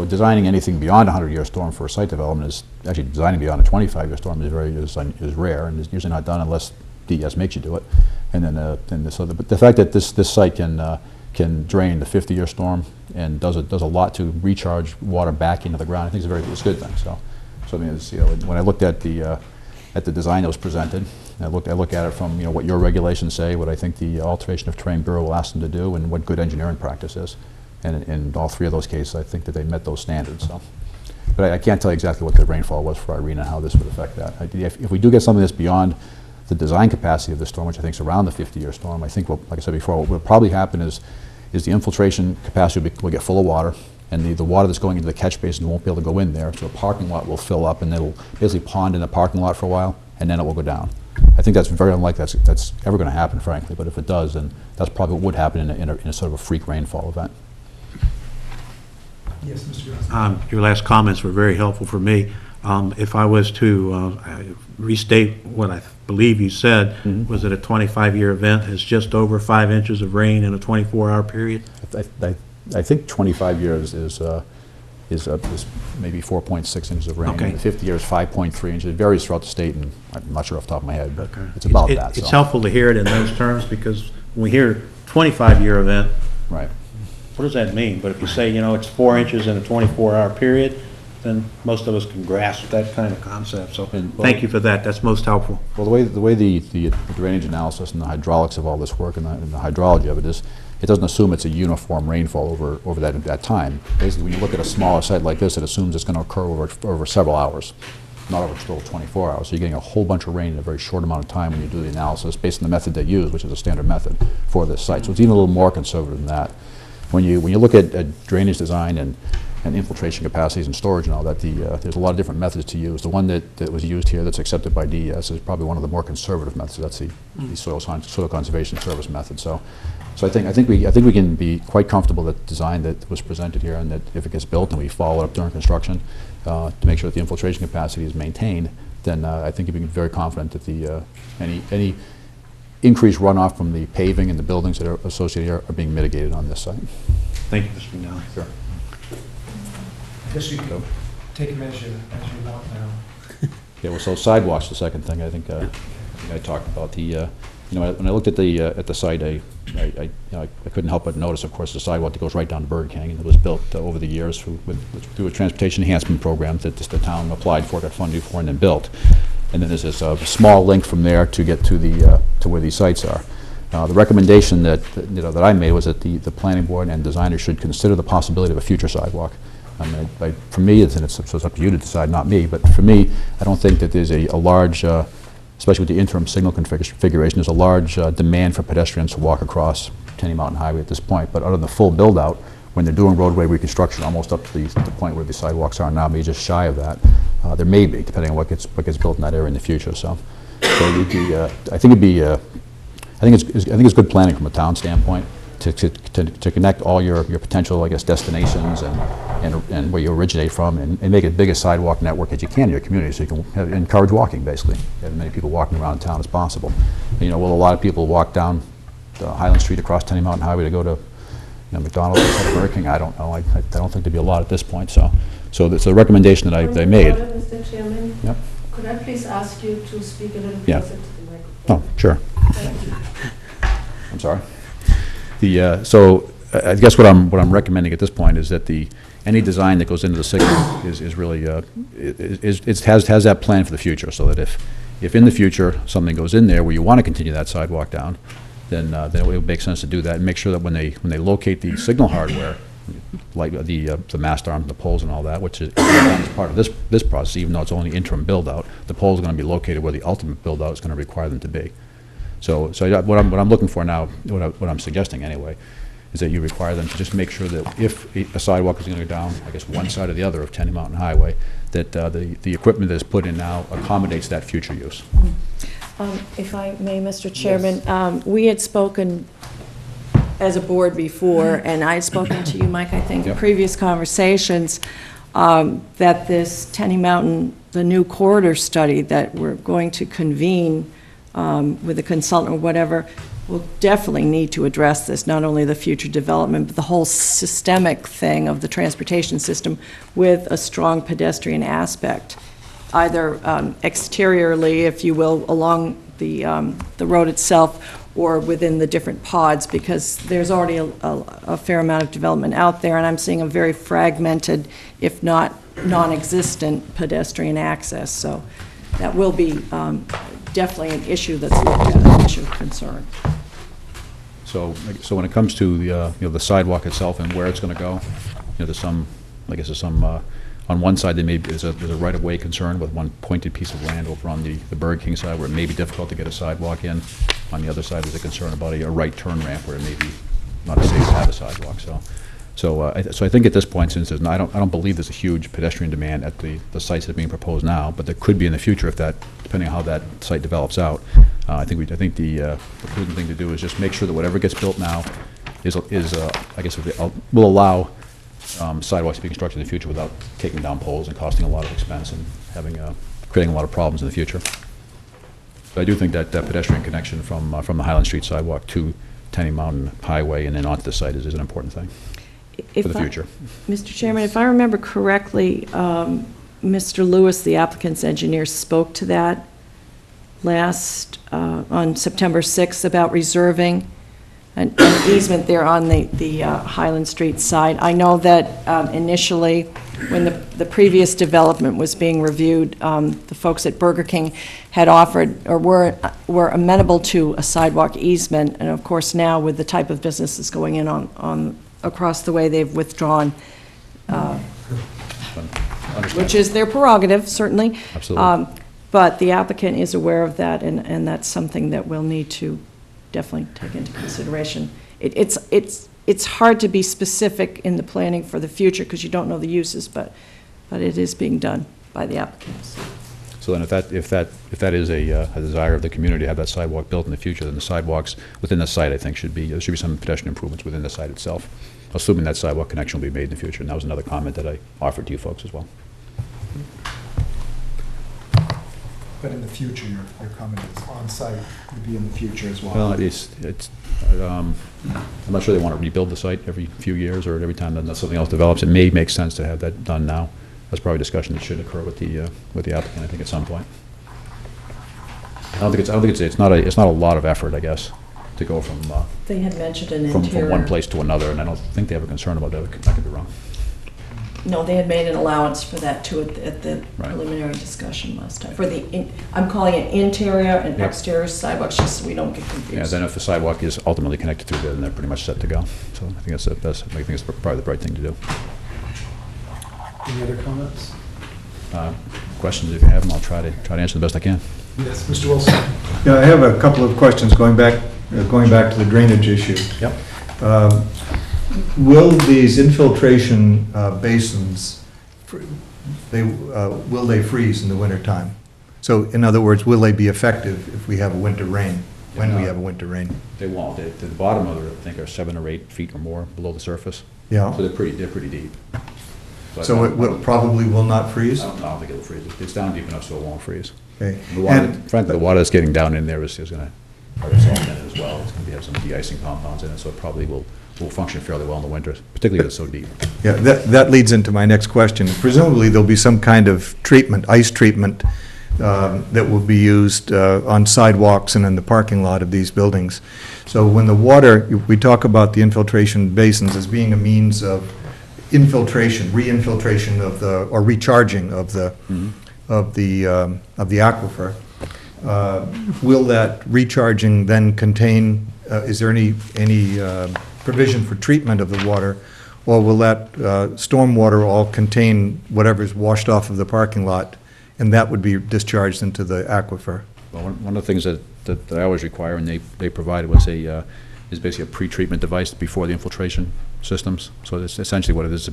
designing anything beyond a 100-year storm for a site development is actually designing beyond a 25-year storm is rare, and is usually not done unless DES makes you do it. And then so the fact that this site can drain the 50-year storm and does a lot to recharge water back into the ground, I think it's a good thing. So I mean, when I looked at the design that was presented, I look at it from what your regulations say, what I think the Alteration of Terrain Bureau will ask them to do, and what good engineering practice is. And in all three of those cases, I think that they met those standards. But I can't tell you exactly what the rainfall was for Irene and how this would affect that. If we do get something that's beyond the design capacity of the storm, which I think is around the 50-year storm, I think, like I said before, what will probably happen is the infiltration capacity will get full of water, and the water that's going into the catch basin won't be able to go in there, so the parking lot will fill up, and it'll basically pond in the parking lot for a while, and then it will go down. I think that's very unlikely that's ever going to happen, frankly, but if it does, then that's probably what would happen in a sort of a freak rainfall event. Yes, Mr. Johnson. Your last comments were very helpful for me. If I was to restate what I believe you said, was that a 25-year event is just over 5 inches of rain in a 24-hour period? I think 25 years is maybe 4.6 inches of rain. Okay. And 50 years, 5.3 inches. It varies throughout the state, and I'm not sure off the top of my head, but it's about that. It's helpful to hear it in those terms, because when we hear 25-year event, right. What does that mean? But if you say, it's 4 inches in a 24-hour period, then most of us can grasp that kind of concept. So And- thank you for that. That's most helpful. Well, the way the drainage analysis and the hydraulics of all this work and the hydrology of it is, it doesn't assume it's a uniform rainfall over that time. Basically, when you look at a smaller site like this, it assumes it's going to occur over several hours, not over still 24 hours. So you're getting a whole bunch of rain in a very short amount of time when you do the analysis based on the method they use, which is a standard method for this site. So it's even a little more conservative than that. When you look at drainage design and infiltration capacities and storage and all that, there's a lot of different methods to use. The one that was used here that's accepted by DES is probably one of the more conservative methods. That's the soil conservation service method. So I think we can be quite comfortable that the design that was presented here, and that if it gets built and we follow it up during construction to make sure that the infiltration capacity is maintained, then I think we can be very confident that any increased runoff from the paving and the buildings that are associated here are being mitigated on this site. Thank you, Mr. McNally. Sure. I guess you can take a measure as you walk now. Yeah, well, so sidewalks, the second thing, I think I talked about. When I looked at the site, I couldn't help but notice, of course, the sidewalk that goes right down to Burger King, and it was built over the years through a transportation enhancement program that the town applied for, got funding for, and then built. And then there's this small link from there to get to where these sites are. The recommendation that I made was that the planning board and designers should consider the possibility of a future sidewalk. I mean, for me, it's up to you to decide, not me, but for me, I don't think that there's a large, especially with the interim signal configuration, there's a large demand for pedestrians to walk across Tenny Mountain Highway at this point. But out of the full build-out, when they're doing roadway reconstruction, almost up to the point where the sidewalks are now, maybe just shy of that, there may be, depending on what gets built in that area in the future. So it'd be, I think it's good planning from a town standpoint to connect all your potential, I guess, destinations and where you originate from, and make as big a sidewalk network as you can in your community, so you can encourage walking, basically. Have as many people walking around town as possible. Will a lot of people walk down Highland Street across Tenny Mountain Highway to go to McDonald's instead of Burger King? I don't know. I don't think there'd be a lot at this point. So that's a recommendation that I made. Mr. Chairman? Yep. Could I please ask you to speak a little Yeah. closer to the microphone? Oh, sure. Thank you. I'm sorry. So I guess what I'm recommending at this point is that any design that goes into the signal is really has that plan for the future, so that if in the future something goes in there where you want to continue that sidewalk down, then it would make sense to do that, and make sure that when they locate the signal hardware, like the mast arm, the poles and all that, which is part of this process, even though it's only interim build out, the poles are going to be located where the ultimate build out is going to require them to be. So what I'm looking for now, what I'm suggesting anyway, is that you require them to just make sure that if a sidewalk is going to go down, I guess, one side or the other of Tenny Mountain Highway, that the equipment that is put in now accommodates that future use. If I may, Mr. Chairman, we had spoken as a board before, and I had spoken to you, Mike, I think, in Yep. previous conversations, that this Tenny Mountain, the new corridor study that we're going to convene with a consultant or whatever, will definitely need to address this, not only the future development, but the whole systemic thing of the transportation system with a strong pedestrian aspect, either exteriorly, if you will, along the road itself, or within the different pods, because there's already a fair amount of development out there, and I'm seeing a very fragmented, if not non-existent, pedestrian access. So that will be definitely an issue that's looked at, an issue of concern. So when it comes to the sidewalk itself and where it's going to go, there's some, I guess there's some, on one side there's a right-of-way concern with one pointed piece of land over on the Burger King side where it may be difficult to get a sidewalk in. On the other side, there's a concern about a right turn ramp where it may be not safe to have a sidewalk. So I think at this point, since there's I don't believe there's a huge pedestrian demand at the sites that are being proposed now, but there could be in the future if that, depending on how that site develops out. I think the prudent thing to do is just make sure that whatever gets built now is I guess will allow sidewalks to be constructed in the future without taking down poles and costing a lot of expense and creating a lot of problems in the future. So I do think that pedestrian connection from the Highland Street sidewalk to Tenny Mountain Highway and then onto the site is an important thing for the future. Mr. Chairman, if I remember correctly, Mr. Lewis, the applicant's engineer, spoke to that last, on September 6th about reserving an easement there on the Highland Street side. I know that initially, when the previous development was being reviewed, the folks at Burger King had offered, or were amenable to a sidewalk easement, and of course now, with the type of businesses going in on across the way, they've withdrawn, which is their prerogative, certainly. Absolutely. But the applicant is aware of that, and that's something that we'll need to definitely take into consideration. It's hard to be specific in the planning for the future because you don't know the uses, but it is being done by the applicants. So then if that is a desire of the community to have that sidewalk built in the future, then the sidewalks within the site, I think, there should be some pedestrian improvements within the site itself, assuming that sidewalk connection will be made in the future. And that was another comment that I offered to you folks as well. But in the future, your comment is on-site would be in the future as well. Well, I'm not sure they want to rebuild the site every few years or every time that something else develops. It may make sense to have that done now. That's probably a discussion that should occur with the applicant, I think, at some point. I don't think it's not a lot of effort, I guess, to go from They had mentioned an from interior. one place to another, and I don't think they have a concern about that. I could be wrong. No, they had made an allowance for that too at the Right. preliminary discussion last time. For I'm calling it interior and Yep. exterior sidewalks, just so we don't get confused. Yeah, then if the sidewalk is ultimately connected through there, then they're pretty much set to go. So I think that's probably the right thing to do. Any other comments? Questions, if you have them, I'll try to answer the best I can. Yes, Mr. Wilson. Yeah, I have a couple of questions going back to the drainage issue. Yep. Will these infiltration basins, will they freeze in the wintertime? So in other words, will they be effective if we have a winter rain, when we have a winter rain? They won't. The bottom of it, I think, are 7 or 8 feet or more below the surface. Yeah. So they're pretty deep. So it probably will not freeze? I don't think it'll freeze. It's down deep enough so it won't freeze. Okay. Frankly, the water that's getting down in there is going to have salt in it as well. It's going to have some de-icing compounds in it, so it probably will function fairly well in the winter, particularly if it's so deep. Yeah, that leads into my next question. Presumably, there'll be some kind of treatment, ice treatment, that will be used on sidewalks and in the parking lot of these buildings. So when the water, we talk about the infiltration basins as being a means of infiltration, re-infiltration or recharging of the aquifer. Will that recharging then contain, is there any provision for treatment of the water, or will that stormwater all contain whatever's washed off of the parking lot, and that would be discharged into the aquifer? Well, one of the things that I always require, and they provided, was is basically a pre-treatment device before the infiltration systems. So it's essentially what it is.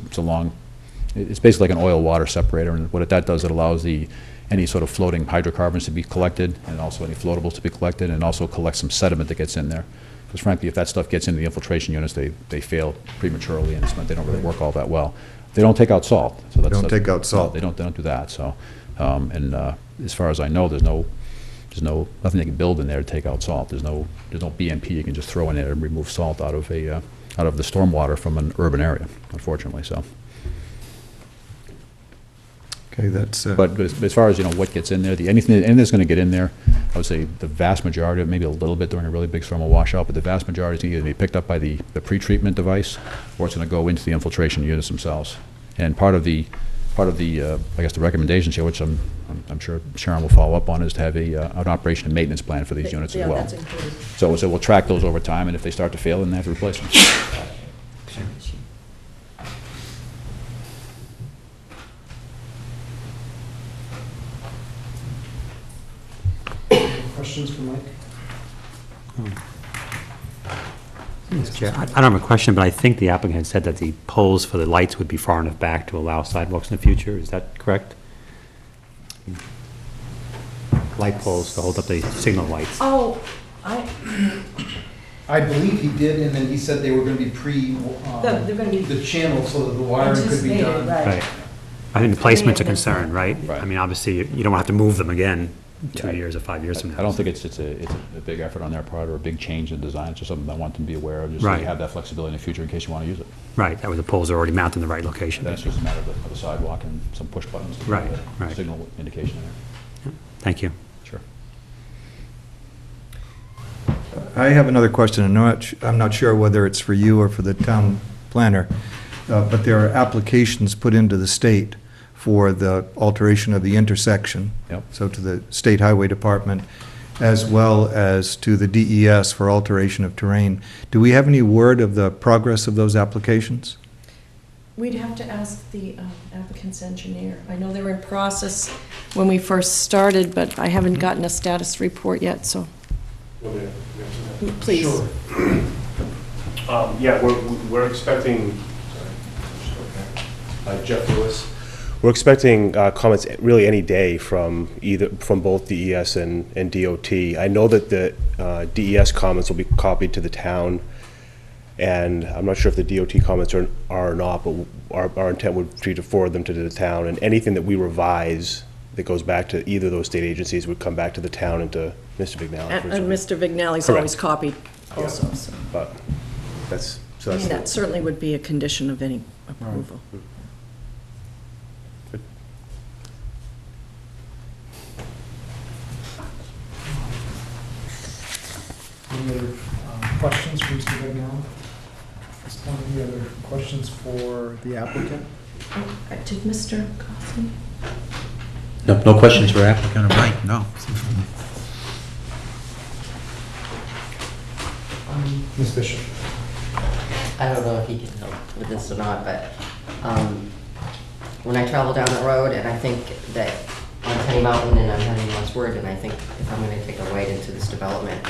It's basically like an oil water separator, and what that does, it allows any sort of floating hydrocarbons to be collected, and also any floatables to be collected, and also collect some sediment that gets in there. Because frankly, if that stuff gets into the infiltration units, they fail prematurely, and they don't really work all that well. They don't take out salt. So that's, They don't take out salt. No, they don't do that. So, as far as I know, there's nothing they can build in there to take out salt. There's no BMP you can just throw in there and remove salt out of the stormwater from an urban area, unfortunately. So. Okay, that's. But as far as what gets in there, anything that's going to get in there, I would say the vast majority, maybe a little bit during a really big storm will wash out, but the vast majority is going to either be picked up by the pre-treatment device, or it's going to go into the infiltration units themselves. And part of the I guess the recommendations here, which I'm sure Sharon will follow up on, is to have an operation and maintenance plan for these units as well. That's included. So we'll track those over time, and if they start to fail, then they have to replace them. Questions for Mike? Mr. Chair, I don't have a question, but I think the applicant said that the poles for the lights would be far enough back to allow sidewalks in the future. Is that correct? Light poles to hold up the signal lights. Oh, I believe he did, and then he said they were going to be They're gonna be the channel so that the wiring could be done. Right. I think the placement's a concern, right? Right. I mean, obviously, you don't have to move them again 2 years or 5 years from now. I don't think it's a big effort on their part or a big change in design. It's just something I want them to be aware of, just so Right. you have that flexibility in the future in case you want to use it. Right, that way the poles are already mounted in the right location. That's just a matter of the sidewalk and some push buttons to Right, give the right. signal indication in there. Thank you. Sure. I have another question. I'm not sure whether it's for you or for the town planner, but there are applications put into the state for the alteration of the intersection. Yep. So to the State Highway Department, as well as to the DES for alteration of terrain. Do we have any word of the progress of those applications? We'd have to ask the applicant's engineer. I know they were in process when we first started, but I haven't gotten a status report yet, so. Please. Sure. Yeah, we're expecting, Jeff Lewis. We're expecting comments really any day from both DES and DOT. I know that the DES comments will be copied to the town, and I'm not sure if the DOT comments are or not, but our intent would be to forward them to the town, and anything that we revise that goes back to either of those state agencies would come back to the town and to Mr. Vignali. And Mr. Vignali's Correct. always copied also, so. But that's, I mean, that certainly would be a condition of any approval. Any other questions for Mr. Vignali? At this point, any other questions for the applicant? Did Mr. Coffey? No questions for applicant, right? No. Ms. Bishop? I don't know if he can help with this or not, but when I travel down the road and I think that on Tenny Mountain and I'm heading westward, and I think if I'm going to take a right into this development,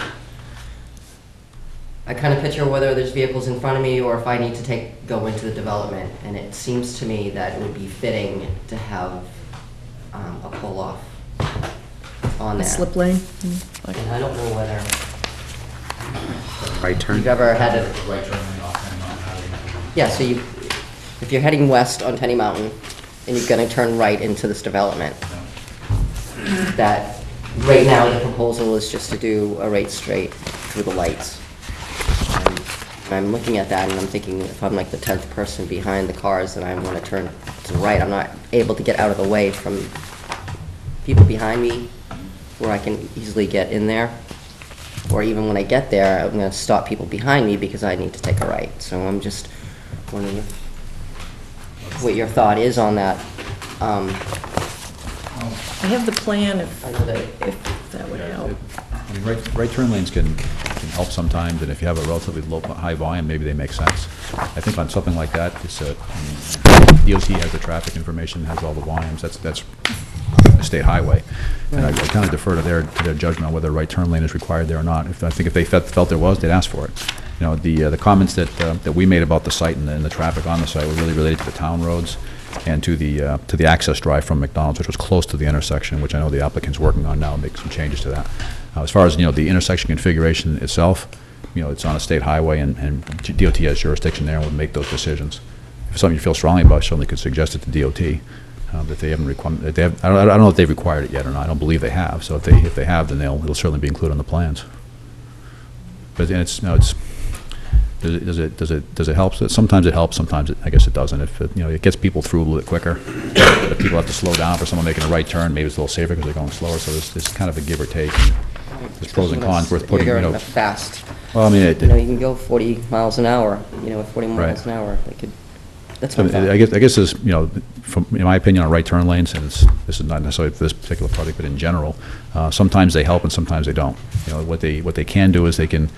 I kind of picture whether there's vehicles in front of me or if I need to go into the development, and it seems to me that it would be fitting to have a pull-off on there. A slip lane? And I don't know whether Right turn. you've ever had a... Right turn lane off Tenny Mountain. Yeah, so if you're heading west on Tenny Mountain and you're going to turn right into this development, that right now the proposal is just to do a right straight through the lights. And I'm looking at that and I'm thinking, if I'm like the 10th person behind the cars and I want to turn to the right, I'm not able to get out of the way from people behind me where I can easily get in there. Or even when I get there, I'm going to stop people behind me because I need to take a right. So I'm just wondering what your thought is on that. I have the plan if I know that if that would help. I mean, right turn lanes can help sometimes, and if you have a relatively high volume, maybe they make sense. I think on something like that, it's DOT has the traffic information, has all the volumes, that's a state highway. And I kind of defer to their judgment on whether a right turn lane is required there or not. I think if they felt there was, they'd ask for it. You know, the comments that we made about the site and the traffic on the site were really related to the town roads and to the access drive from McDonald's, which was close to the intersection, which I know the applicant's working on now, make some changes to that. As far as, the intersection configuration itself, it's on a state highway, and DOT has jurisdiction there and would make those decisions. If it's something you feel strongly about, certainly could suggest it to DOT. That they haven't required, I don't know if they've required it yet or not. I don't believe they have. So if they have, then it'll certainly be included on the plans. But does it help? Sometimes it helps. Sometimes I guess it doesn't. If it gets people through a little bit quicker. If people have to slow down for someone making a right turn, maybe it's a little safer because they're going slower. So there's kind of a give or take. There's pros and cons worth putting. You're going fast. Well, I mean, you can go 40 miles an hour. With 40 miles an hour, they could. That's so I guess is in my opinion, on right turn lanes, and this is not necessarily for this particular project, but in general, sometimes they help and sometimes they don't. What they can do is they can,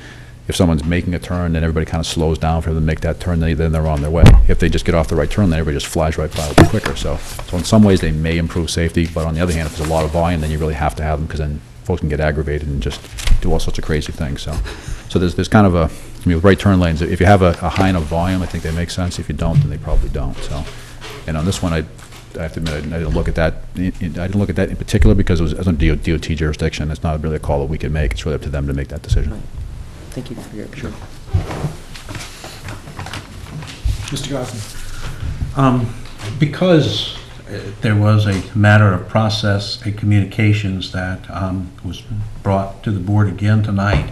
if someone's making a turn, then everybody kind of slows down for them to make that turn, then they're on their way. If they just get off the right turn lane, everybody just flies right by a little quicker. So in some ways they may improve safety, but on the other hand, if there's a lot of volume, then you really have to have them because then folks can get aggravated and just do all sorts of crazy things. So there's kind of with right turn lanes, if you have a high enough volume, I think they make sense. If you don't, then they probably don't. So, and on this one, I have to admit, I didn't look at that. I didn't look at that in particular because it was on DOT jurisdiction. It's not really a call that we can make. It's really up to them to make that decision. Right. Thank you for your. Sure. Mr. Goffman? Because there was a matter of process, a communications that was brought to the board again tonight,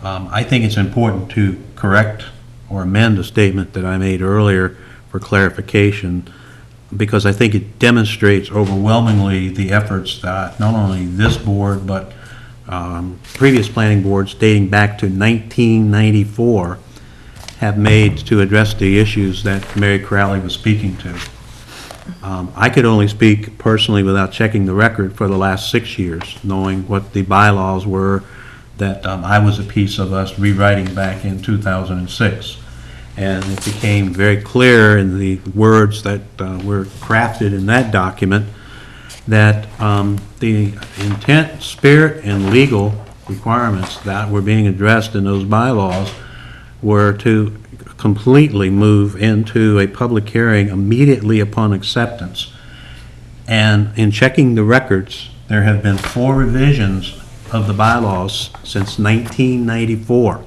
I think it's important to correct or amend a statement that I made earlier for clarification, because I think it demonstrates overwhelmingly the efforts that not only this board but previous planning boards dating back to 1994 have made to address the issues that Mary Crowley was speaking to. I could only speak personally without checking the record for the last 6 years, knowing what the bylaws were that I was a piece of us rewriting back in 2006. And it became very clear in the words that were crafted in that document that the intent, spirit, and legal requirements that were being addressed in those bylaws were to completely move into a public hearing immediately upon acceptance. And in checking the records, there have been 4 revisions of the bylaws since 1994.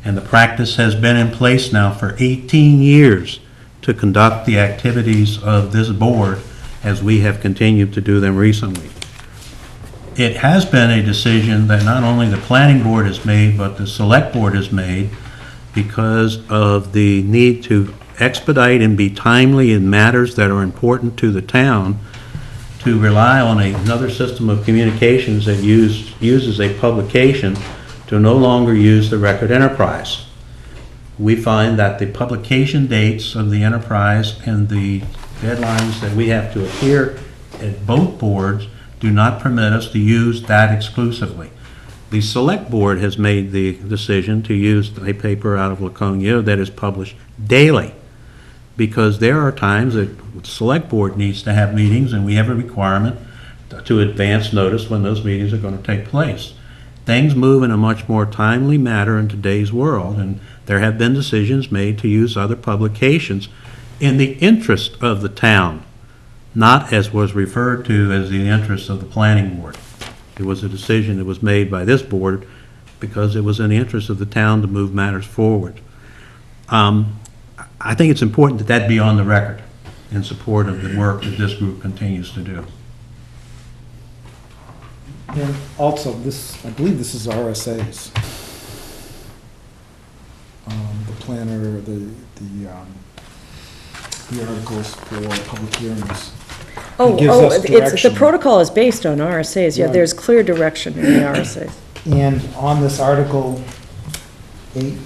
And the practice has been in place now for 18 years to conduct the activities of this board as we have continued to do them recently. It has been a decision that not only the planning board has made, but the select board has made because of the need to expedite and be timely in matters that are important to the town, to rely on another system of communications that uses a publication to no longer use the record enterprise. We find that the publication dates of the enterprise and the deadlines that we have to adhere at both boards do not permit us to use that exclusively. The select board has made the decision to use a paper out of Laconia that is published daily, because there are times that the select board needs to have meetings and we have a requirement to advance notice when those meetings are going to take place. Things move in a much more timely manner in today's world, and there have been decisions made to use other publications in the interest of the town, not as was referred to as the interest of the planning board. It was a decision that was made by this board because it was in the interest of the town to move matters forward. I think it's important that that be on the record in support of the work that this group continues to do. And also, I believe this is RSA's. The planner, the articles for public hearings. It gives us The direction. protocol is based on RSA's, yeah, Right. there's clear direction in the RSA's. And on this Article 8,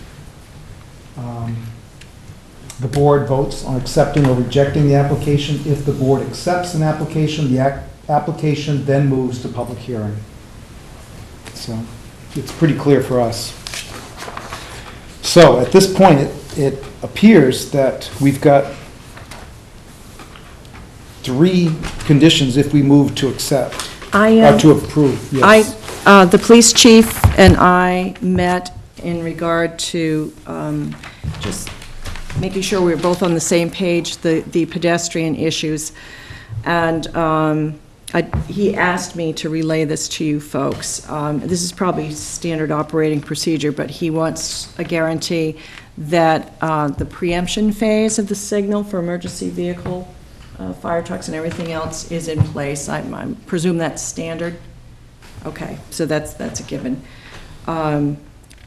the board votes on accepting or rejecting the application. If the board accepts an application, the application then moves to public hearing. So it's pretty clear for us. So at this point, it appears that we've got 3 conditions if we move to accept, or to approve, yes. The police chief and I met in regard to just making sure we were both on the same page, the pedestrian issues. And he asked me to relay this to you folks. This is probably standard operating procedure, but he wants a guarantee that the preemption phase of the signal for emergency vehicle, fire trucks and everything else is in place. I presume that's standard? Okay, so that's a given.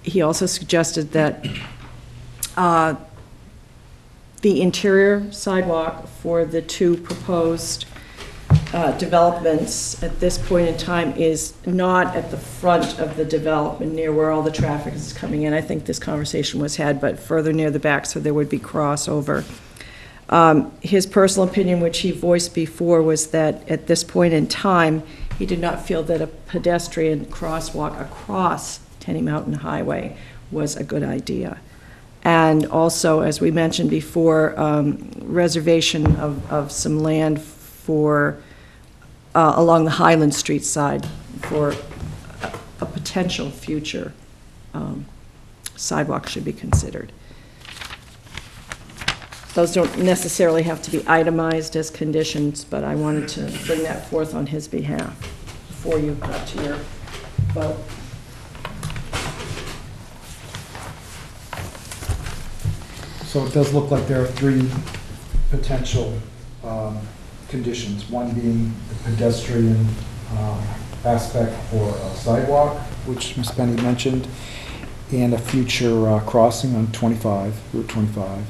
He also suggested that the interior sidewalk for the 2 proposed developments at this point in time is not at the front of the development near where all the traffic is coming in. I think this conversation was had, but further near the back, so there would be crossover. His personal opinion, which he voiced before, was that at this point in time, he did not feel that a pedestrian crosswalk across Tenny Mountain Highway was a good idea. And also, as we mentioned before, reservation of some land for, along the Highland Street side for a potential future sidewalk should be considered. Those don't necessarily have to be itemized as conditions, but I wanted to bring that forth on his behalf before you got to your vote. So it does look like there are 3 potential conditions, one being the pedestrian aspect for a sidewalk, which Ms. Penny mentioned, and a future crossing on Route 25.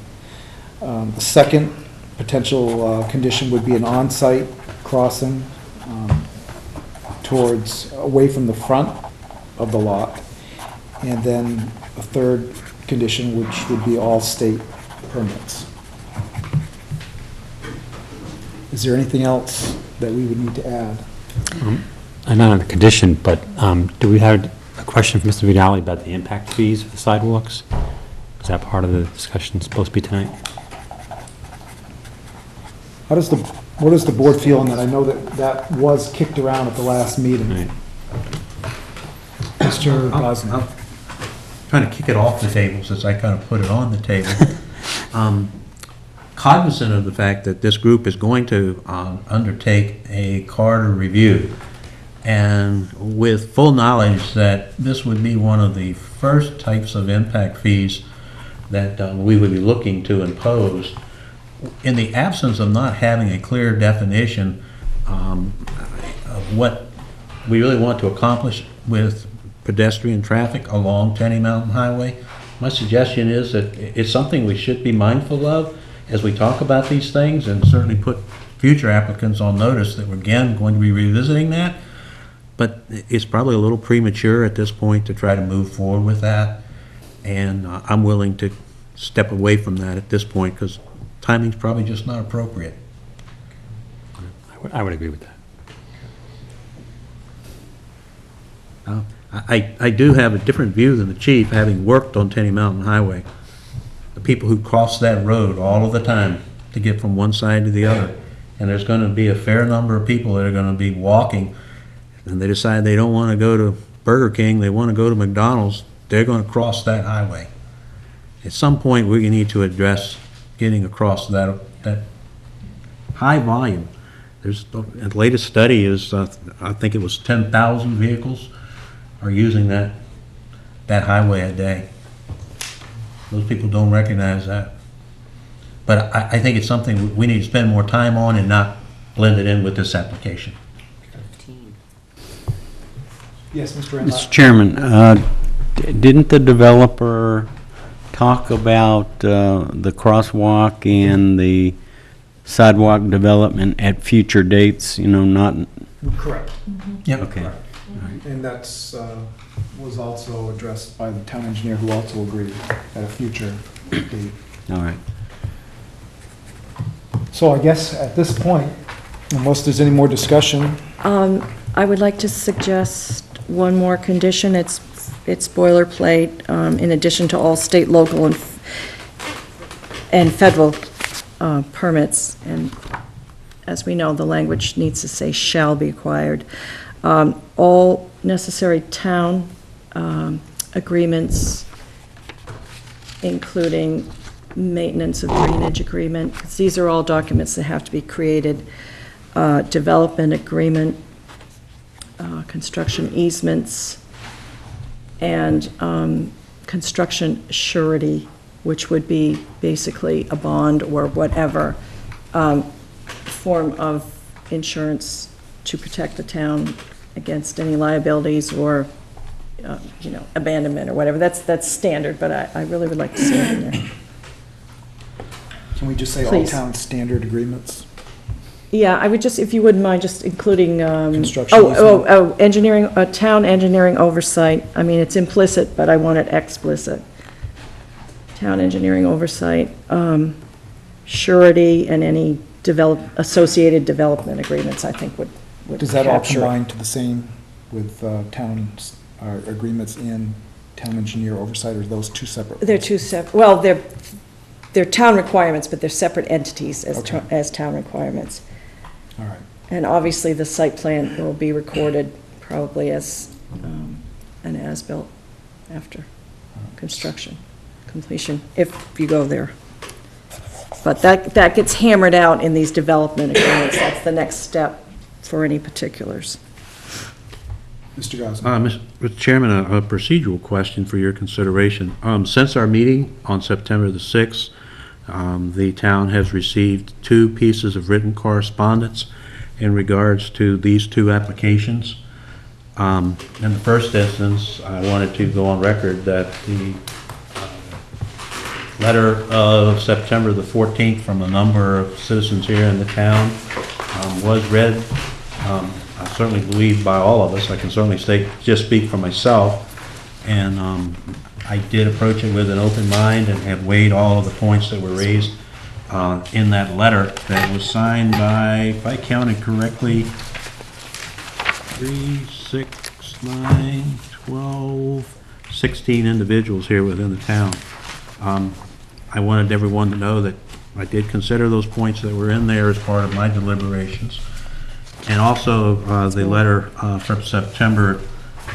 The second potential condition would be an on-site crossing away from the front of the lot. And then a third condition, which would be all state permits. Is there anything else that we would need to add? I'm not on the condition, but do we have a question from Mr. Vidali about the impact fees for the sidewalks? Is that part of the discussion supposed to be tonight? What does the board feel on that? I know that was kicked around at the last meeting. Right. Mr. Gosnell. I'm trying to kick it off the table since I kind of put it on the table. Cognizant of the fact that this group is going to undertake a corridor review, and with full knowledge that this would be one of the first types of impact fees that we would be looking to impose, in the absence of not having a clear definition of what we really want to accomplish with pedestrian traffic along Tenny Mountain Highway, my suggestion is that it's something we should be mindful of as we talk about these things, and certainly put future applicants on notice that we're again going to be revisiting that. But it's probably a little premature at this point to try to move forward with that, and I'm willing to step away from that at this point because timing's probably just not appropriate. I would agree with that. I do have a different view than the chief, having worked on Tenny Mountain Highway. The people who cross that road all of the time to get from one side to the other, and there's going to be a fair number of people that are going to be walking, and they decide they don't want to go to Burger King, they want to go to McDonald's, they're going to cross that highway. At some point, we need to address getting across that high volume. There's the latest study is I think it was 10,000 vehicles are using that highway a day. Most people don't recognize that. But I think it's something we need to spend more time on and not blend it in with this application. Yes, Mr. Randall. Mr. Chairman, didn't the developer talk about the crosswalk and the sidewalk development at future dates, not? Correct. Yep. Okay. And that's, was also addressed by the town engineer, who also agreed at a future date. All right. So I guess at this point, unless there's any more discussion, I would like to suggest one more condition. It's boilerplate, in addition to all state, local, and federal permits. And as we know, the language needs to say shall be acquired. All necessary town agreements, including maintenance of drainage agreement, 'cause these are all documents that have to be created, development agreement, construction easements, and construction surety, which would be basically a bond or whatever form of insurance to protect the town against any liabilities or, abandonment or whatever. That's standard, but I really would like to see it in there. can we just say all Please. town standard agreements? Yeah, I would just, if you wouldn't mind, just including, Construction engineering, town engineering oversight. I mean, it's implicit, but I want it explicit. Town engineering oversight, surety, and any associated development agreements, I think would Does that all capture it. combine to the same with towns, agreements in town engineer oversight, or are those two separate? They're two separate, well, they're town requirements, but they're separate entities Okay. as town requirements. All right. And obviously, the site plan will be recorded probably as an as-built after construction completion, if you go there. But that gets hammered out in these development agreements. That's the next step for any particulars. Mr. Gosnell. Mr. Chairman, a procedural question for your consideration. Since our meeting on September the 6th, the town has received 2 pieces of written correspondence in regards to these 2 applications. In the first instance, I wanted to go on record that the letter of September the 14th from a number of citizens here in the town was read. certainly believed by all of us. I can certainly just speak for myself. And I did approach it with an open mind and have weighed all of the points that were raised in that letter that was signed by, if I counted correctly, 3, 6, 9, 12, 16 individuals here within the town. I wanted everyone to know that I did consider those points that were in there as part of my deliberations. And also the letter from September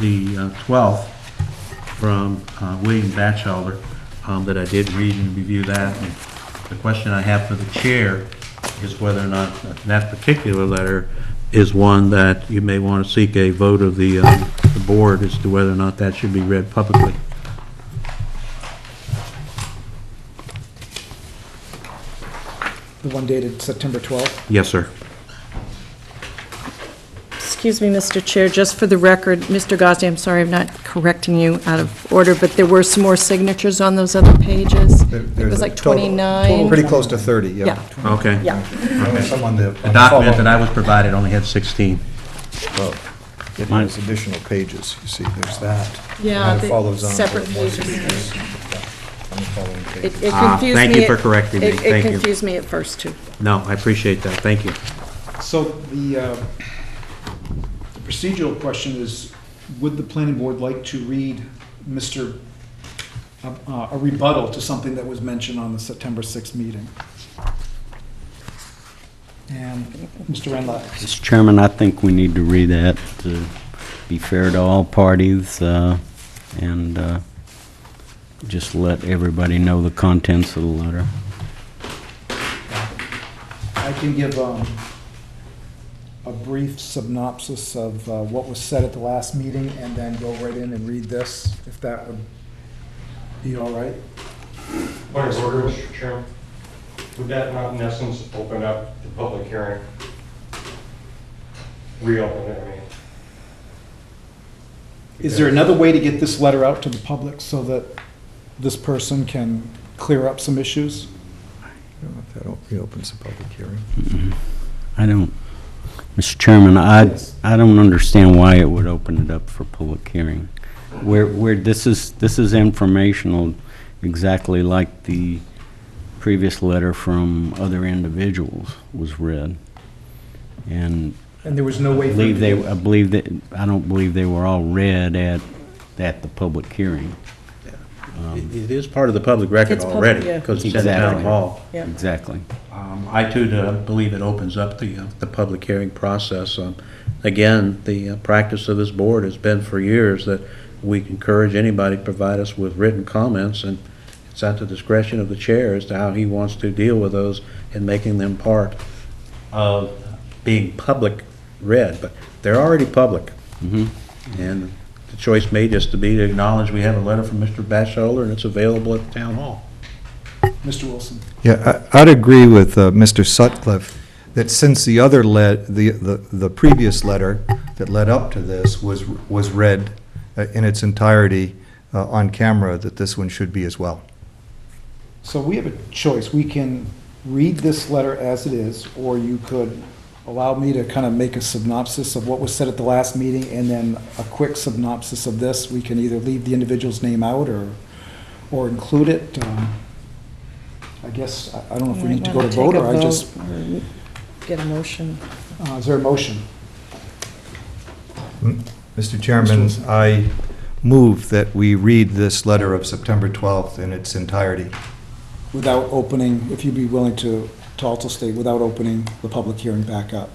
the 12th from William Batchelder that I did read and review that. And the question I have for the chair is whether or not that particular letter is one that you may want to seek a vote of the board as to whether or not that should be read publicly. The one dated September 12th? Yes, sir. Excuse me, Mr. Chair, just for the record, Mr. Gosney, I'm sorry I'm not correcting you out of order, but there were some more signatures on those other pages. It was like 29. Pretty close to 30, yeah. Yeah. Okay. Yeah. The document that I was provided only had 16. Well, it has additional pages, you see, there's that. Yeah, And it the follows on to separate 166 on the following page. It confused me. Thank you for correcting me. It Thank you. confused me at first, too. No, I appreciate that. Thank you. So the procedural question is, would the planning board like to read a rebuttal to something that was mentioned on the September 6th meeting? And Mr. Renlock. Mr. Chairman, I think we need to read that to be fair to all parties and just let everybody know the contents of the letter. I can give a brief synopsis of what was said at the last meeting and then go right in and read this, if that would be all right. Point of order, Mr. Chairman. Would that not in essence open up the public hearing? Reopen it, I mean. Is there another way to get this letter out to the public so that this person can clear up some issues? That reopens the public hearing. I don't, Mr. Chairman, I don't understand why it would open it up for public hearing. Where this is informational, exactly like the previous letter from other individuals was read. And there was no way I don't believe they were all read at the public hearing. It is part of the public record It's public, already, yeah. because it's in town hall. Yeah. Exactly. I too believe it opens up the public hearing process. Again, the practice of this board has been for years that we encourage anybody to provide us with written comments, and it's at the discretion of the chair as to how he wants to deal with those and making them part of being public read. But they're already public. And the choice may just to be to acknowledge we have a letter from Mr. Batchelder and it's available at the town hall. Mr. Wilson. Yeah, I'd agree with Mr. Sutcliffe that since the other the previous letter that led up to this was read in its entirety on camera, that this one should be as well. So we have a choice. We can read this letter as it is, or you could allow me to kind of make a synopsis of what was said at the last meeting and then a quick synopsis of this. We can either leave the individual's name out or include it. I guess, I don't know if we need to go to vote or I just... Get a motion. Is there a motion? Mr. Chairman, I move that we read this letter of September 12th in its entirety. Without opening, if you'd be willing to also state, without opening the public hearing back up.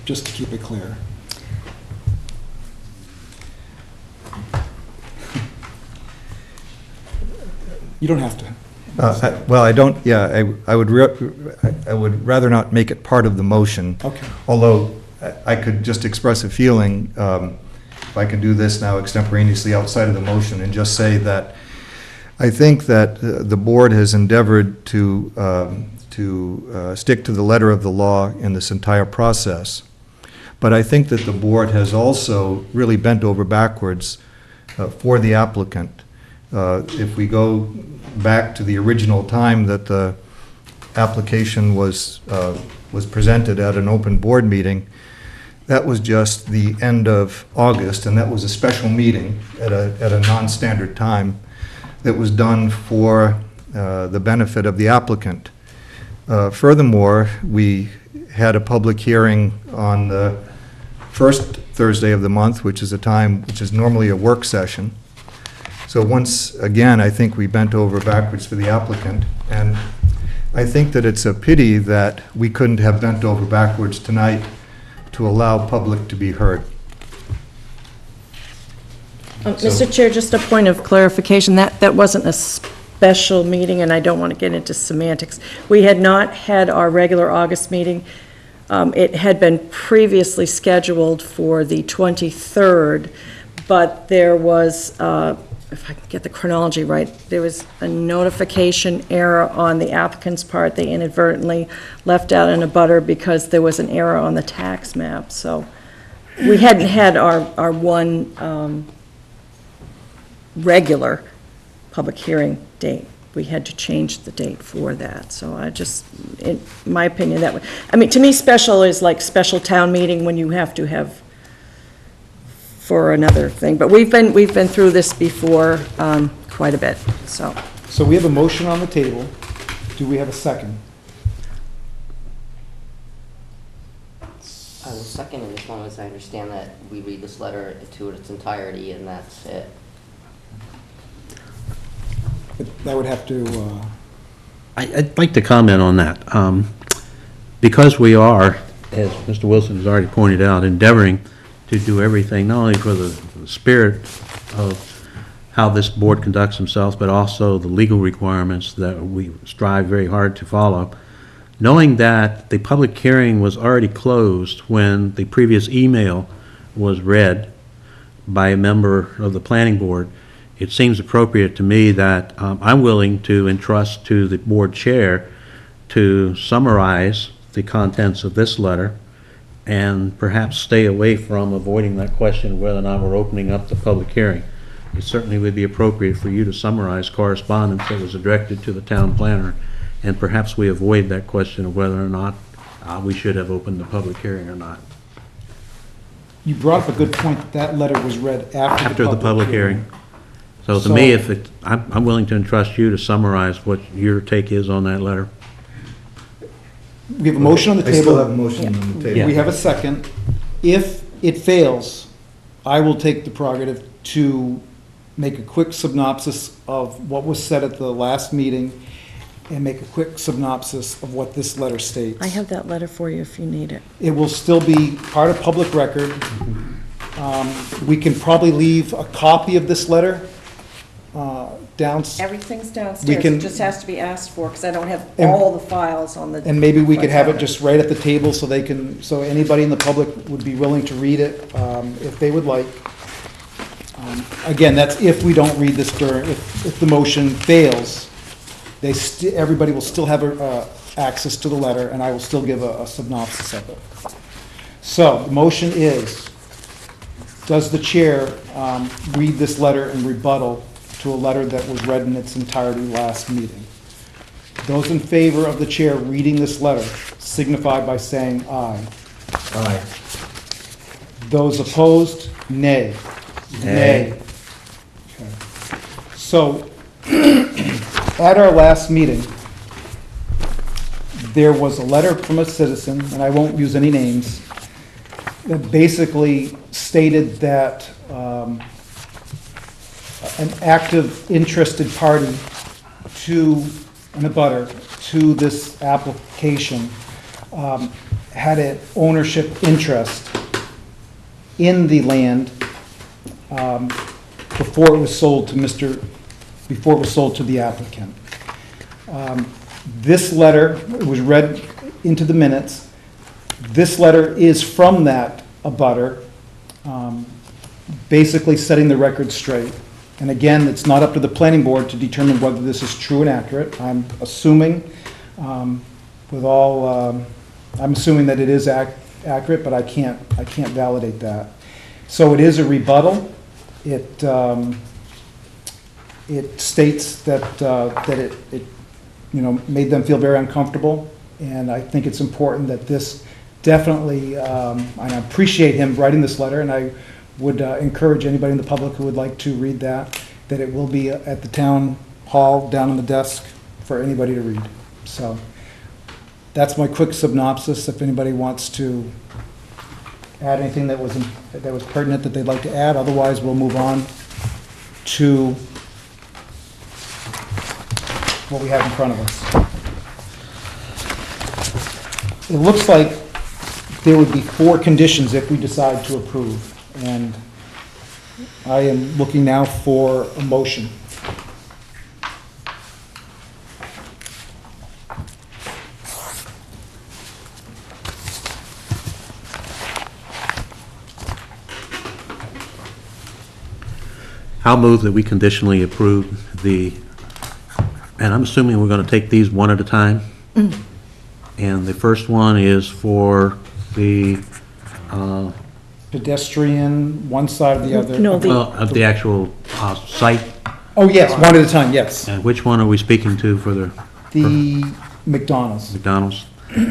Just to keep it clear. You don't have to. Well, I don't, yeah, I would rather not make it part of the motion. Okay. Although I could just express a feeling, if I can do this now extemporaneously outside of the motion, and just say that I think that the board has endeavored to stick to the letter of the law in this entire process. But I think that the board has also really bent over backwards for the applicant. If we go back to the original time that the application was presented at an open board meeting, that was just the end of August, and that was a special meeting at a non-standard time that was done for the benefit of the applicant. Furthermore, we had a public hearing on the first Thursday of the month, which is normally a work session. So once again, I think we bent over backwards for the applicant, and I think that it's a pity that we couldn't have bent over backwards tonight to allow public to be heard. Mr. Chair, just a point of clarification, that wasn't a special meeting, and I don't want to get into semantics. We had not had our regular August meeting. It had been previously scheduled for the 23rd, but there was, if I can get the chronology right, there was a notification error on the applicant's part. They inadvertently left out an abutter because there was an error on the tax map. So we hadn't had our one regular public hearing date. We had to change the date for that. So I just, in my opinion, that would, I mean, to me, special is like special town meeting when you have to have for another thing. But we've been through this before quite a bit, so. So we have a motion on the table. Do we have a second? I will second it as long as I understand that we read this letter to its entirety and that's it. That would have to, I'd like to comment on that. Because we are, as Mr. Wilson has already pointed out, endeavoring to do everything, not only for the spirit of how this board conducts themselves, but also the legal requirements that we strive very hard to follow. Knowing that the public hearing was already closed when the previous email was read by a member of the planning board, it seems appropriate to me that I'm willing to entrust to the board chair to summarize the contents of this letter and perhaps stay away from avoiding that question of whether or not we're opening up the public hearing. It certainly would be appropriate for you to summarize correspondence that was directed to the town planner, and perhaps we avoid that question of whether or not we should have opened the public hearing or not. you brought up a good point. That letter was read after the public hearing. So to me, I'm willing to entrust you to summarize what your take is on that letter. We have a motion on the table. I still have a motion on the table. We have a second. If it fails, I will take the prerogative to make a quick synopsis of what was said at the last meeting and make a quick synopsis of what this letter states. I have that letter for you if you need it. It will still be part of public record. We can probably leave a copy of this letter downstairs. Everything's We downstairs, can- it just has to be asked for, because I don't have And- all the files on the. And maybe we could have it just right at the table so they can, so anybody in the public would be willing to read it if they would like. Again, that's if we don't read this during, if the motion fails, everybody will still have access to the letter, and I will still give a synopsis of it. So, the motion is, does the chair read this letter in rebuttal to a letter that was read in its entirety last meeting? Those in favor of the chair reading this letter signify by saying aye. Aye. Those opposed, nay. Nay. Okay. So, at our last meeting, there was a letter from a citizen, and I won't use any names, that basically stated that an active, interested party to an abutter to this application had an ownership interest in the land before it was sold to the applicant. This letter was read into the minutes. This letter is from that abutter, basically setting the record straight. And again, it's not up to the planning board to determine whether this is true and accurate. I'm assuming I'm assuming that it is accurate, but I can't validate that. So it is a rebuttal. It states that made them feel very uncomfortable. And I think it's important that this definitely, and I appreciate him writing this letter, and I would encourage anybody in the public who would like to read that it will be at the town hall, down on the desk, for anybody to read. So that's my quick synopsis. If anybody wants to add anything that was pertinent that they'd like to add, otherwise we'll move on to what we have in front of us. It looks like there would be 4 conditions if we decide to approve, and I am looking now for a motion. I'll move that we conditionally approve and I'm assuming we're going to take these one at a time. And the first one is for the Pedestrian, one side or the other? No, of the actual site. Oh, yes, one at a time, yes. And which one are we speaking to for the McDonald's. McDonald's?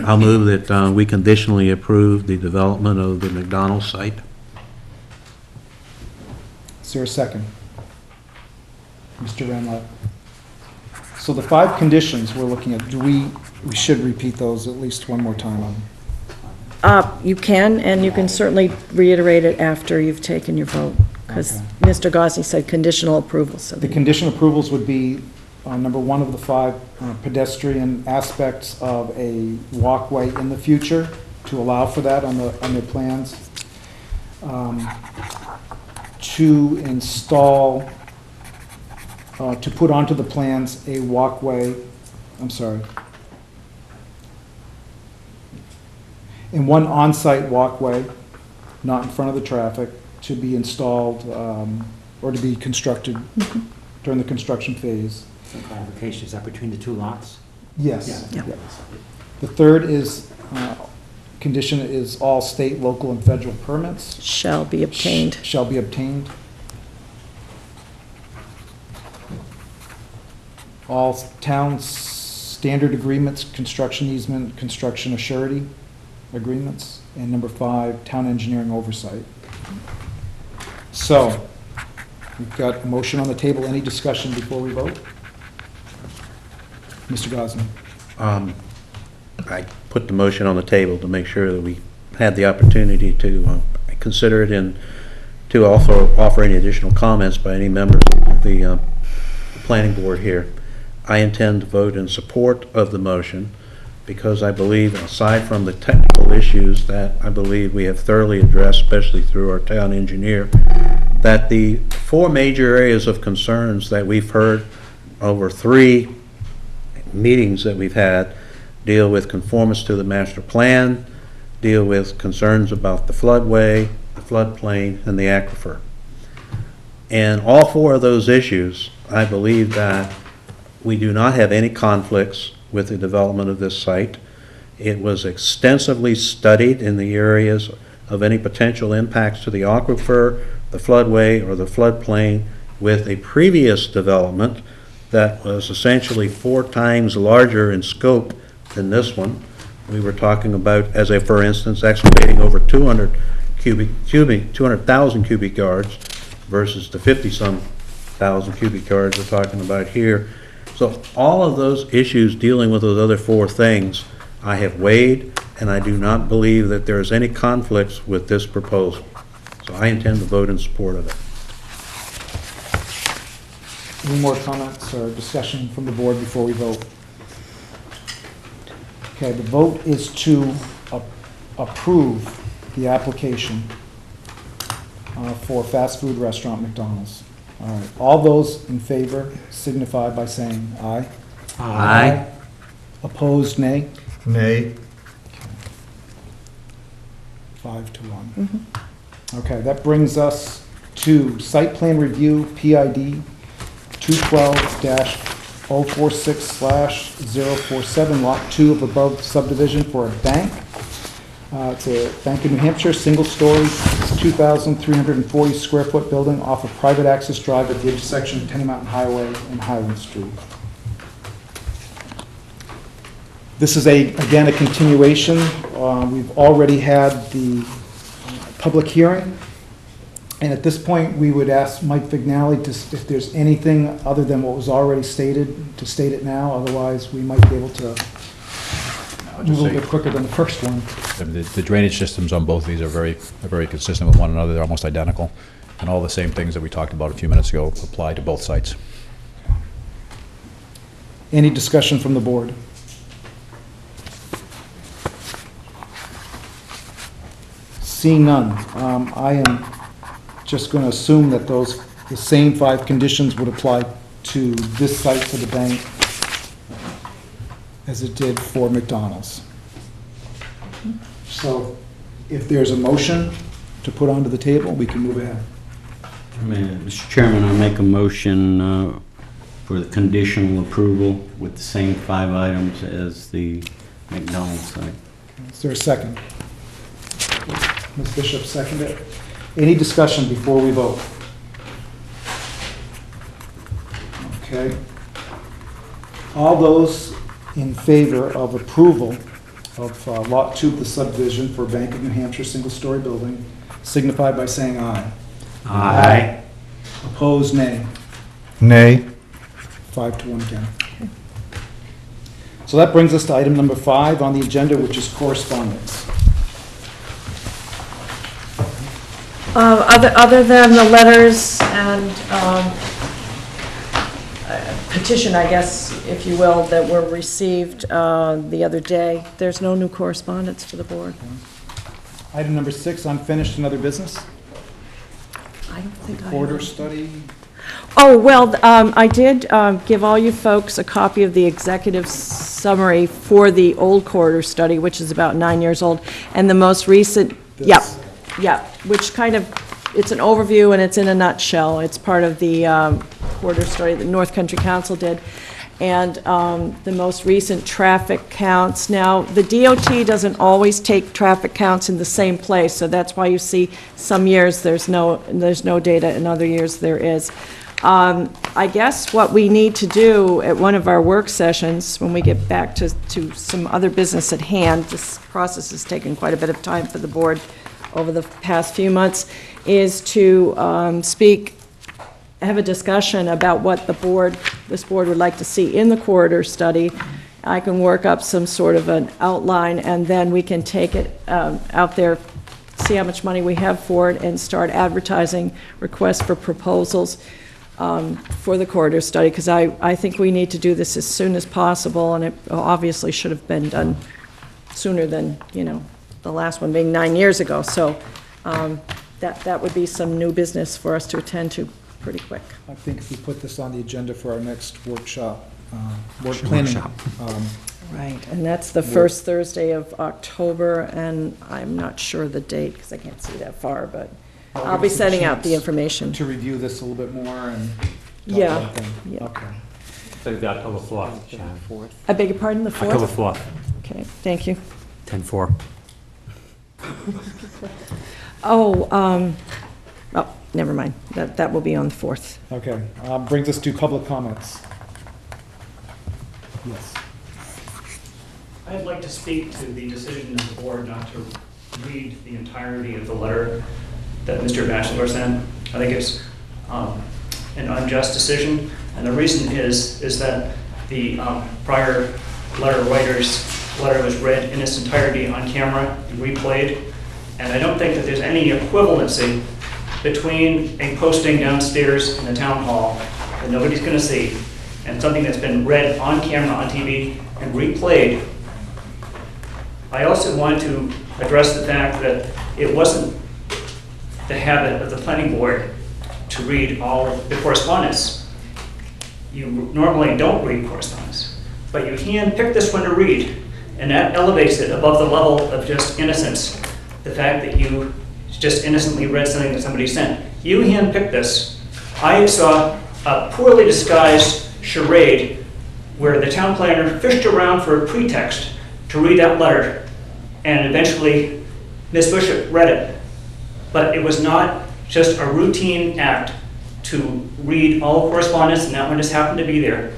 I'll move that we conditionally approve the development of the McDonald's site. Is there a second? Mr. Ranlott. So the 5 conditions we're looking at, we should repeat those at least one more time. You can, and you can certainly reiterate it after you've taken your vote, because Okay. Mr. Gosney said conditional approval, so. The condition approvals would be number 1 of the 5 pedestrian aspects of a walkway in the future, to allow for that on their plans. To install, to put onto the plans a walkway, and 1 on-site walkway, not in front of the traffic, to be installed or to be constructed during the construction phase. For clarification, is that between the 2 lots? Yes. Yeah. The third is, condition is all state, local, and federal permits. Shall be obtained. Shall be obtained. All town standard agreements, construction easement, construction assurity agreements. And number 5, town engineering oversight. So, we've got a motion on the table. Any discussion before we vote? Mr. Gosney. I put the motion on the table to make sure that we had the opportunity to consider it and to also offer any additional comments by any members of the planning board here. I intend to vote in support of the motion because I believe, aside from the technical issues that I believe we have thoroughly addressed, especially through our town engineer, that the 4 major areas of concerns that we've heard over 3 meetings that we've had deal with conformance to the master plan, deal with concerns about the floodway, the floodplain, and the aquifer. And all 4 of those issues, I believe that we do not have any conflicts with the development of this site. It was extensively studied in the areas of any potential impacts to the aquifer, the floodway, or the floodplain with a previous development that was essentially 4 times larger in scope than this one. We were talking about, for instance, excavating over 200,000 cubic yards versus the 50-some thousand cubic yards we're talking about here. So all of those issues dealing with those other 4 things I have weighed, and I do not believe that there is any conflicts with this proposal. So I intend to vote in support of it. Any more comments or discussion from the board before we vote? Okay, the vote is to approve the application for fast food restaurant McDonald's. All right, all those in favor signify by saying aye. Aye. Opposed, nay? Nay. 5 to 1. Okay, that brings us to site plan review, PID 212-046/047, Lot 2 of above subdivision for a bank. It's a bank in New Hampshire, single-story, 2,340 square foot building off of private access drive at the intersection of Tenny Mountain Highway and Highland Street. This is again, a continuation. We've already had the public hearing. And at this point, we would ask Mike Vignali if there's anything other than what was already stated, to state it now. Otherwise, we might be able to move a little bit quicker than the first one. The drainage systems on both of these are very consistent with one another. They're almost identical. And all the same things that we talked about a few minutes ago apply to both sites. Any discussion from the board? Seeing none, I am just going to assume that the same 5 conditions would apply to this site for the bank as it did for McDonald's. So if there's a motion to put onto the table, we can move ahead. Mr. Chairman, I make a motion for the conditional approval with the same 5 items as the McDonald's site. Is there a second? Ms. Bishop, seconded it. Any discussion before we vote? Okay. All those in favor of approval of Lot 2 of the subdivision for Bank of New Hampshire single-story building signify by saying aye. Aye. Opposed, nay. Nay. 5-1 again. So that brings us to item number 5 on the agenda, which is correspondence. Other than the letters and petition, I guess, if you will, that were received the other day, there's no new correspondence for the board. Item number 6, unfinished and other business. I don't think I Quarter have. study. Oh, well, I did give all you folks a copy of the executive summary for the old quarter study, which is about 9 years old, and the most recent, yep, which kind of, it's an overview and it's in a nutshell. It's part of the quarter study that North Country Council did. And the most recent traffic counts. Now, the DOT doesn't always take traffic counts in the same place, so that's why you see some years there's no data, and other years there is. I guess what we need to do at one of our work sessions, when we get back to some other business at hand, this process has taken quite a bit of time for the board over the past few months, is to have a discussion about what this board would like to see in the corridor study. I can work up some sort of an outline, and then we can take it out there, see how much money we have for it, and start advertising requests for proposals for the corridor study, because I think we need to do this as soon as possible, and it obviously should have been done sooner than, the last one being 9 years ago. So that would be some new business for us to attend to pretty quick. I think if we put this on the agenda for our next workshop, board planning. Right, and that's the first Thursday of October, and I'm not sure the date, because I can't see that far, but I'll be sending out the information. To review this a little bit more and. Yeah. Okay. So the October 4th, Sharon. I beg your pardon, the 4th? October 4th, Okay, thank you. 10-4. Oh, never mind, that will be on the 4th. Okay, brings us to public comments. Yes. I'd like to speak to the decision of the board not to read the entirety of the letter that Mr. Batchelor sent. I think it's an unjust decision, and the reason is that the prior letter writer's letter was read in its entirety on camera and replayed, and I don't think that there's any equivalency between a posting downstairs in the town hall that nobody's going to see and something that's been read on camera, on TV, and replayed. I also want to address the fact that it wasn't the habit of the planning board to read all the correspondence. You normally don't read correspondence, but you hand-pick this one to read, and that elevates it above the level of just innocence. The fact that you just innocently read something that somebody sent. You hand-picked this. I saw a poorly disguised charade where the town planner fished around for a pretext to read that letter, and eventually Ms. Bishop read it. But it was not just a routine act to read all correspondence, and that one just happened to be there.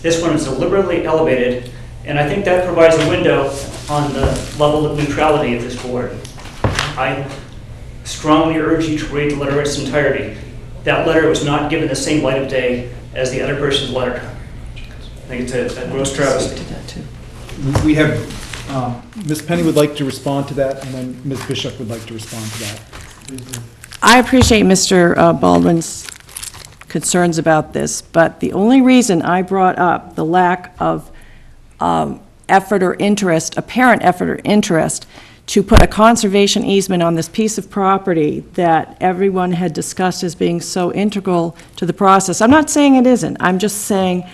This one is deliberately elevated And I think that provides a window on the level of neutrality of this board. I strongly urge you to read the letter in its entirety. That letter was not given the same light of day as the other person's letter. I think it's a gross travesty. We have, Ms. Penny would like to respond to that, and then Ms. Bishop would like to respond to that. I appreciate Mr. Baldwin's concerns about this, but the only reason I brought up the lack of effort or interest, apparent effort or interest, to put a conservation easement on this piece of property that everyone had discussed as being so integral to the process. I'm not saying it isn't. I'm just saying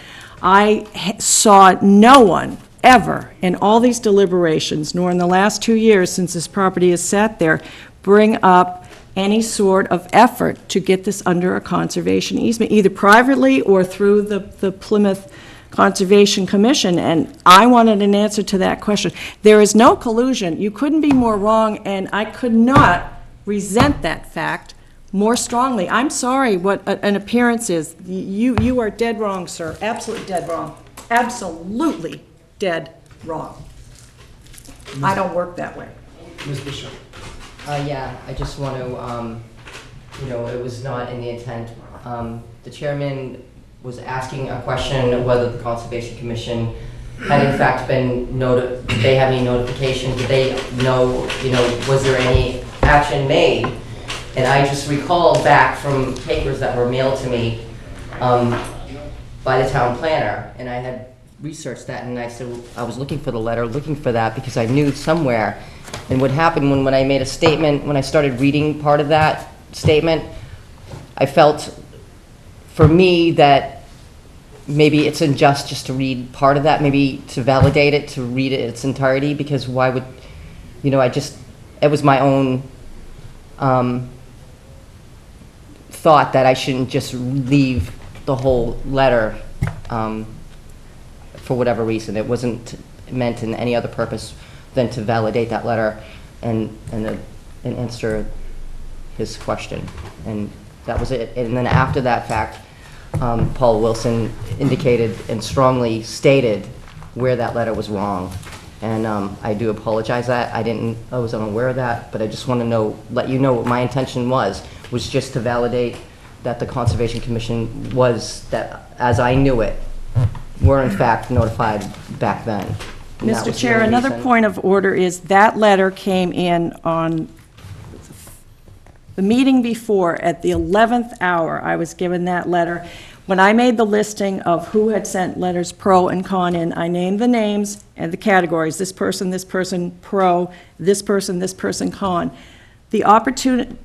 I saw no one ever in all these deliberations, nor in the last 2 years since this property has sat there, bring up any sort of effort to get this under a conservation easement, either privately or through the Plymouth Conservation Commission, and I wanted an answer to that question. There is no collusion. You couldn't be more wrong, and I could not resent that fact more strongly. I'm sorry what an appearance is. You are dead wrong, sir. Absolutely dead wrong. Absolutely dead wrong. I don't work that way. Ms. Bishop. Yeah, I just want to, it was not in the intent. The chairman was asking a question of whether the Conservation Commission had in fact been did they have any notification? Did they know, was there any action made? And I just recalled back from papers that were mailed to me by the town planner, and I had researched that, and I said, I was looking for the letter, looking for that, because I knew somewhere. And what happened when I made a statement, when I started reading part of that statement, I felt, for me, that maybe it's unjust just to read part of that, maybe to validate it, to read it in its entirety, because why would, it was my own thought that I shouldn't just leave the whole letter for whatever reason. It wasn't meant in any other purpose than to validate that letter and answer his question. And that was it. And then after that fact, Paul Wilson indicated and strongly stated where that letter was wrong. And I do apologize that I was unaware of that, but I just want to let you know what my intention was just to validate that the Conservation Commission that, as I knew it, were in fact notified back then. And that Mr. was the Chair, only another reason. point of order is that letter came in on the meeting before. At the 11th hour, I was given that letter. When I made the listing of who had sent letters pro and con in, I named the names and the categories, this person, pro, this person, con. The opportunity,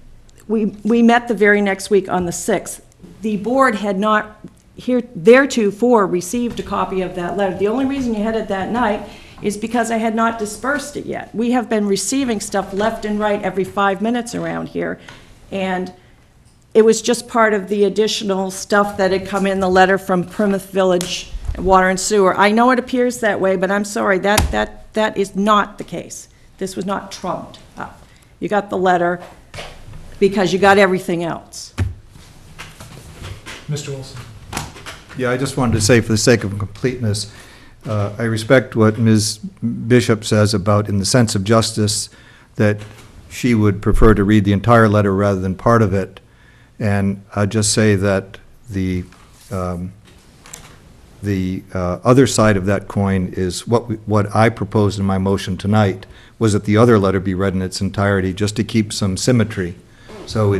we met the very next week on the 6th. The board had not theretofore received a copy of that letter. The only reason you had it that night is because I had not dispersed it yet. We have been receiving stuff left and right every 5 minutes around here, and it was just part of the additional stuff that had come in the letter from Plymouth Village Water and Sewer. I know it appears that way, but I'm sorry, that is not the case. This was not trumped up. You got the letter because you got everything else. Mr. Wilson. Yeah, I just wanted to say, for the sake of completeness, I respect what Ms. Bishop says about, in the sense of justice, that she would prefer to read the entire letter rather than part of it. And I'd just say that the other side of that coin is what I proposed in my motion tonight, was that the other letter be read in its entirety, just to keep some symmetry. So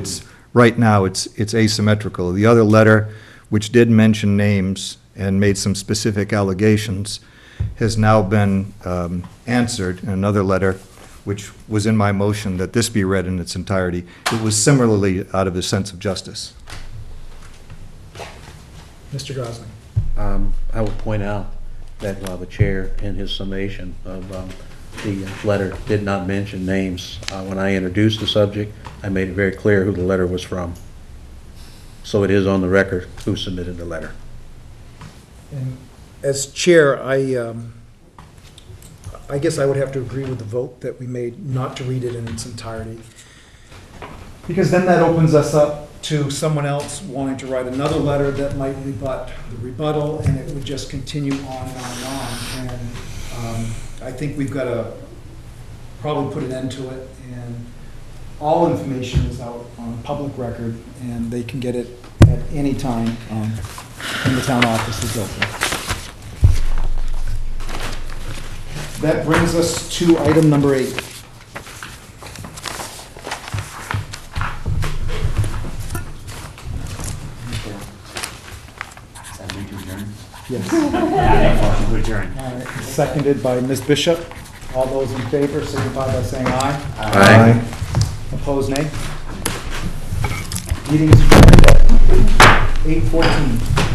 right now, it's asymmetrical. The other letter, which did mention names and made some specific allegations, has now been answered in another letter, which was in my motion that this be read in its entirety. It was similarly out of the sense of justice. Mr. Gosling. I will point out that the chair, in his summation of the letter, did not mention names. When I introduced the subject, I made it very clear who the letter was from. So it is on the record who submitted the letter. And as chair, I guess I would have to agree with the vote that we made not to read it in its entirety. Because then that opens us up to someone else wanting to write another letter that might rebut the rebuttal, and it would just continue on and on and on. And I think we've got to probably put an end to it, and all information is out on public record, and they can get it at any time when the town office is open. That brings us to item number 8. Yes. Motion to adjourn. All right, seconded by Ms. Bishop. All those in favor signify by saying aye. Aye. Opposed, nay. Meeting is adjourned at 8:14.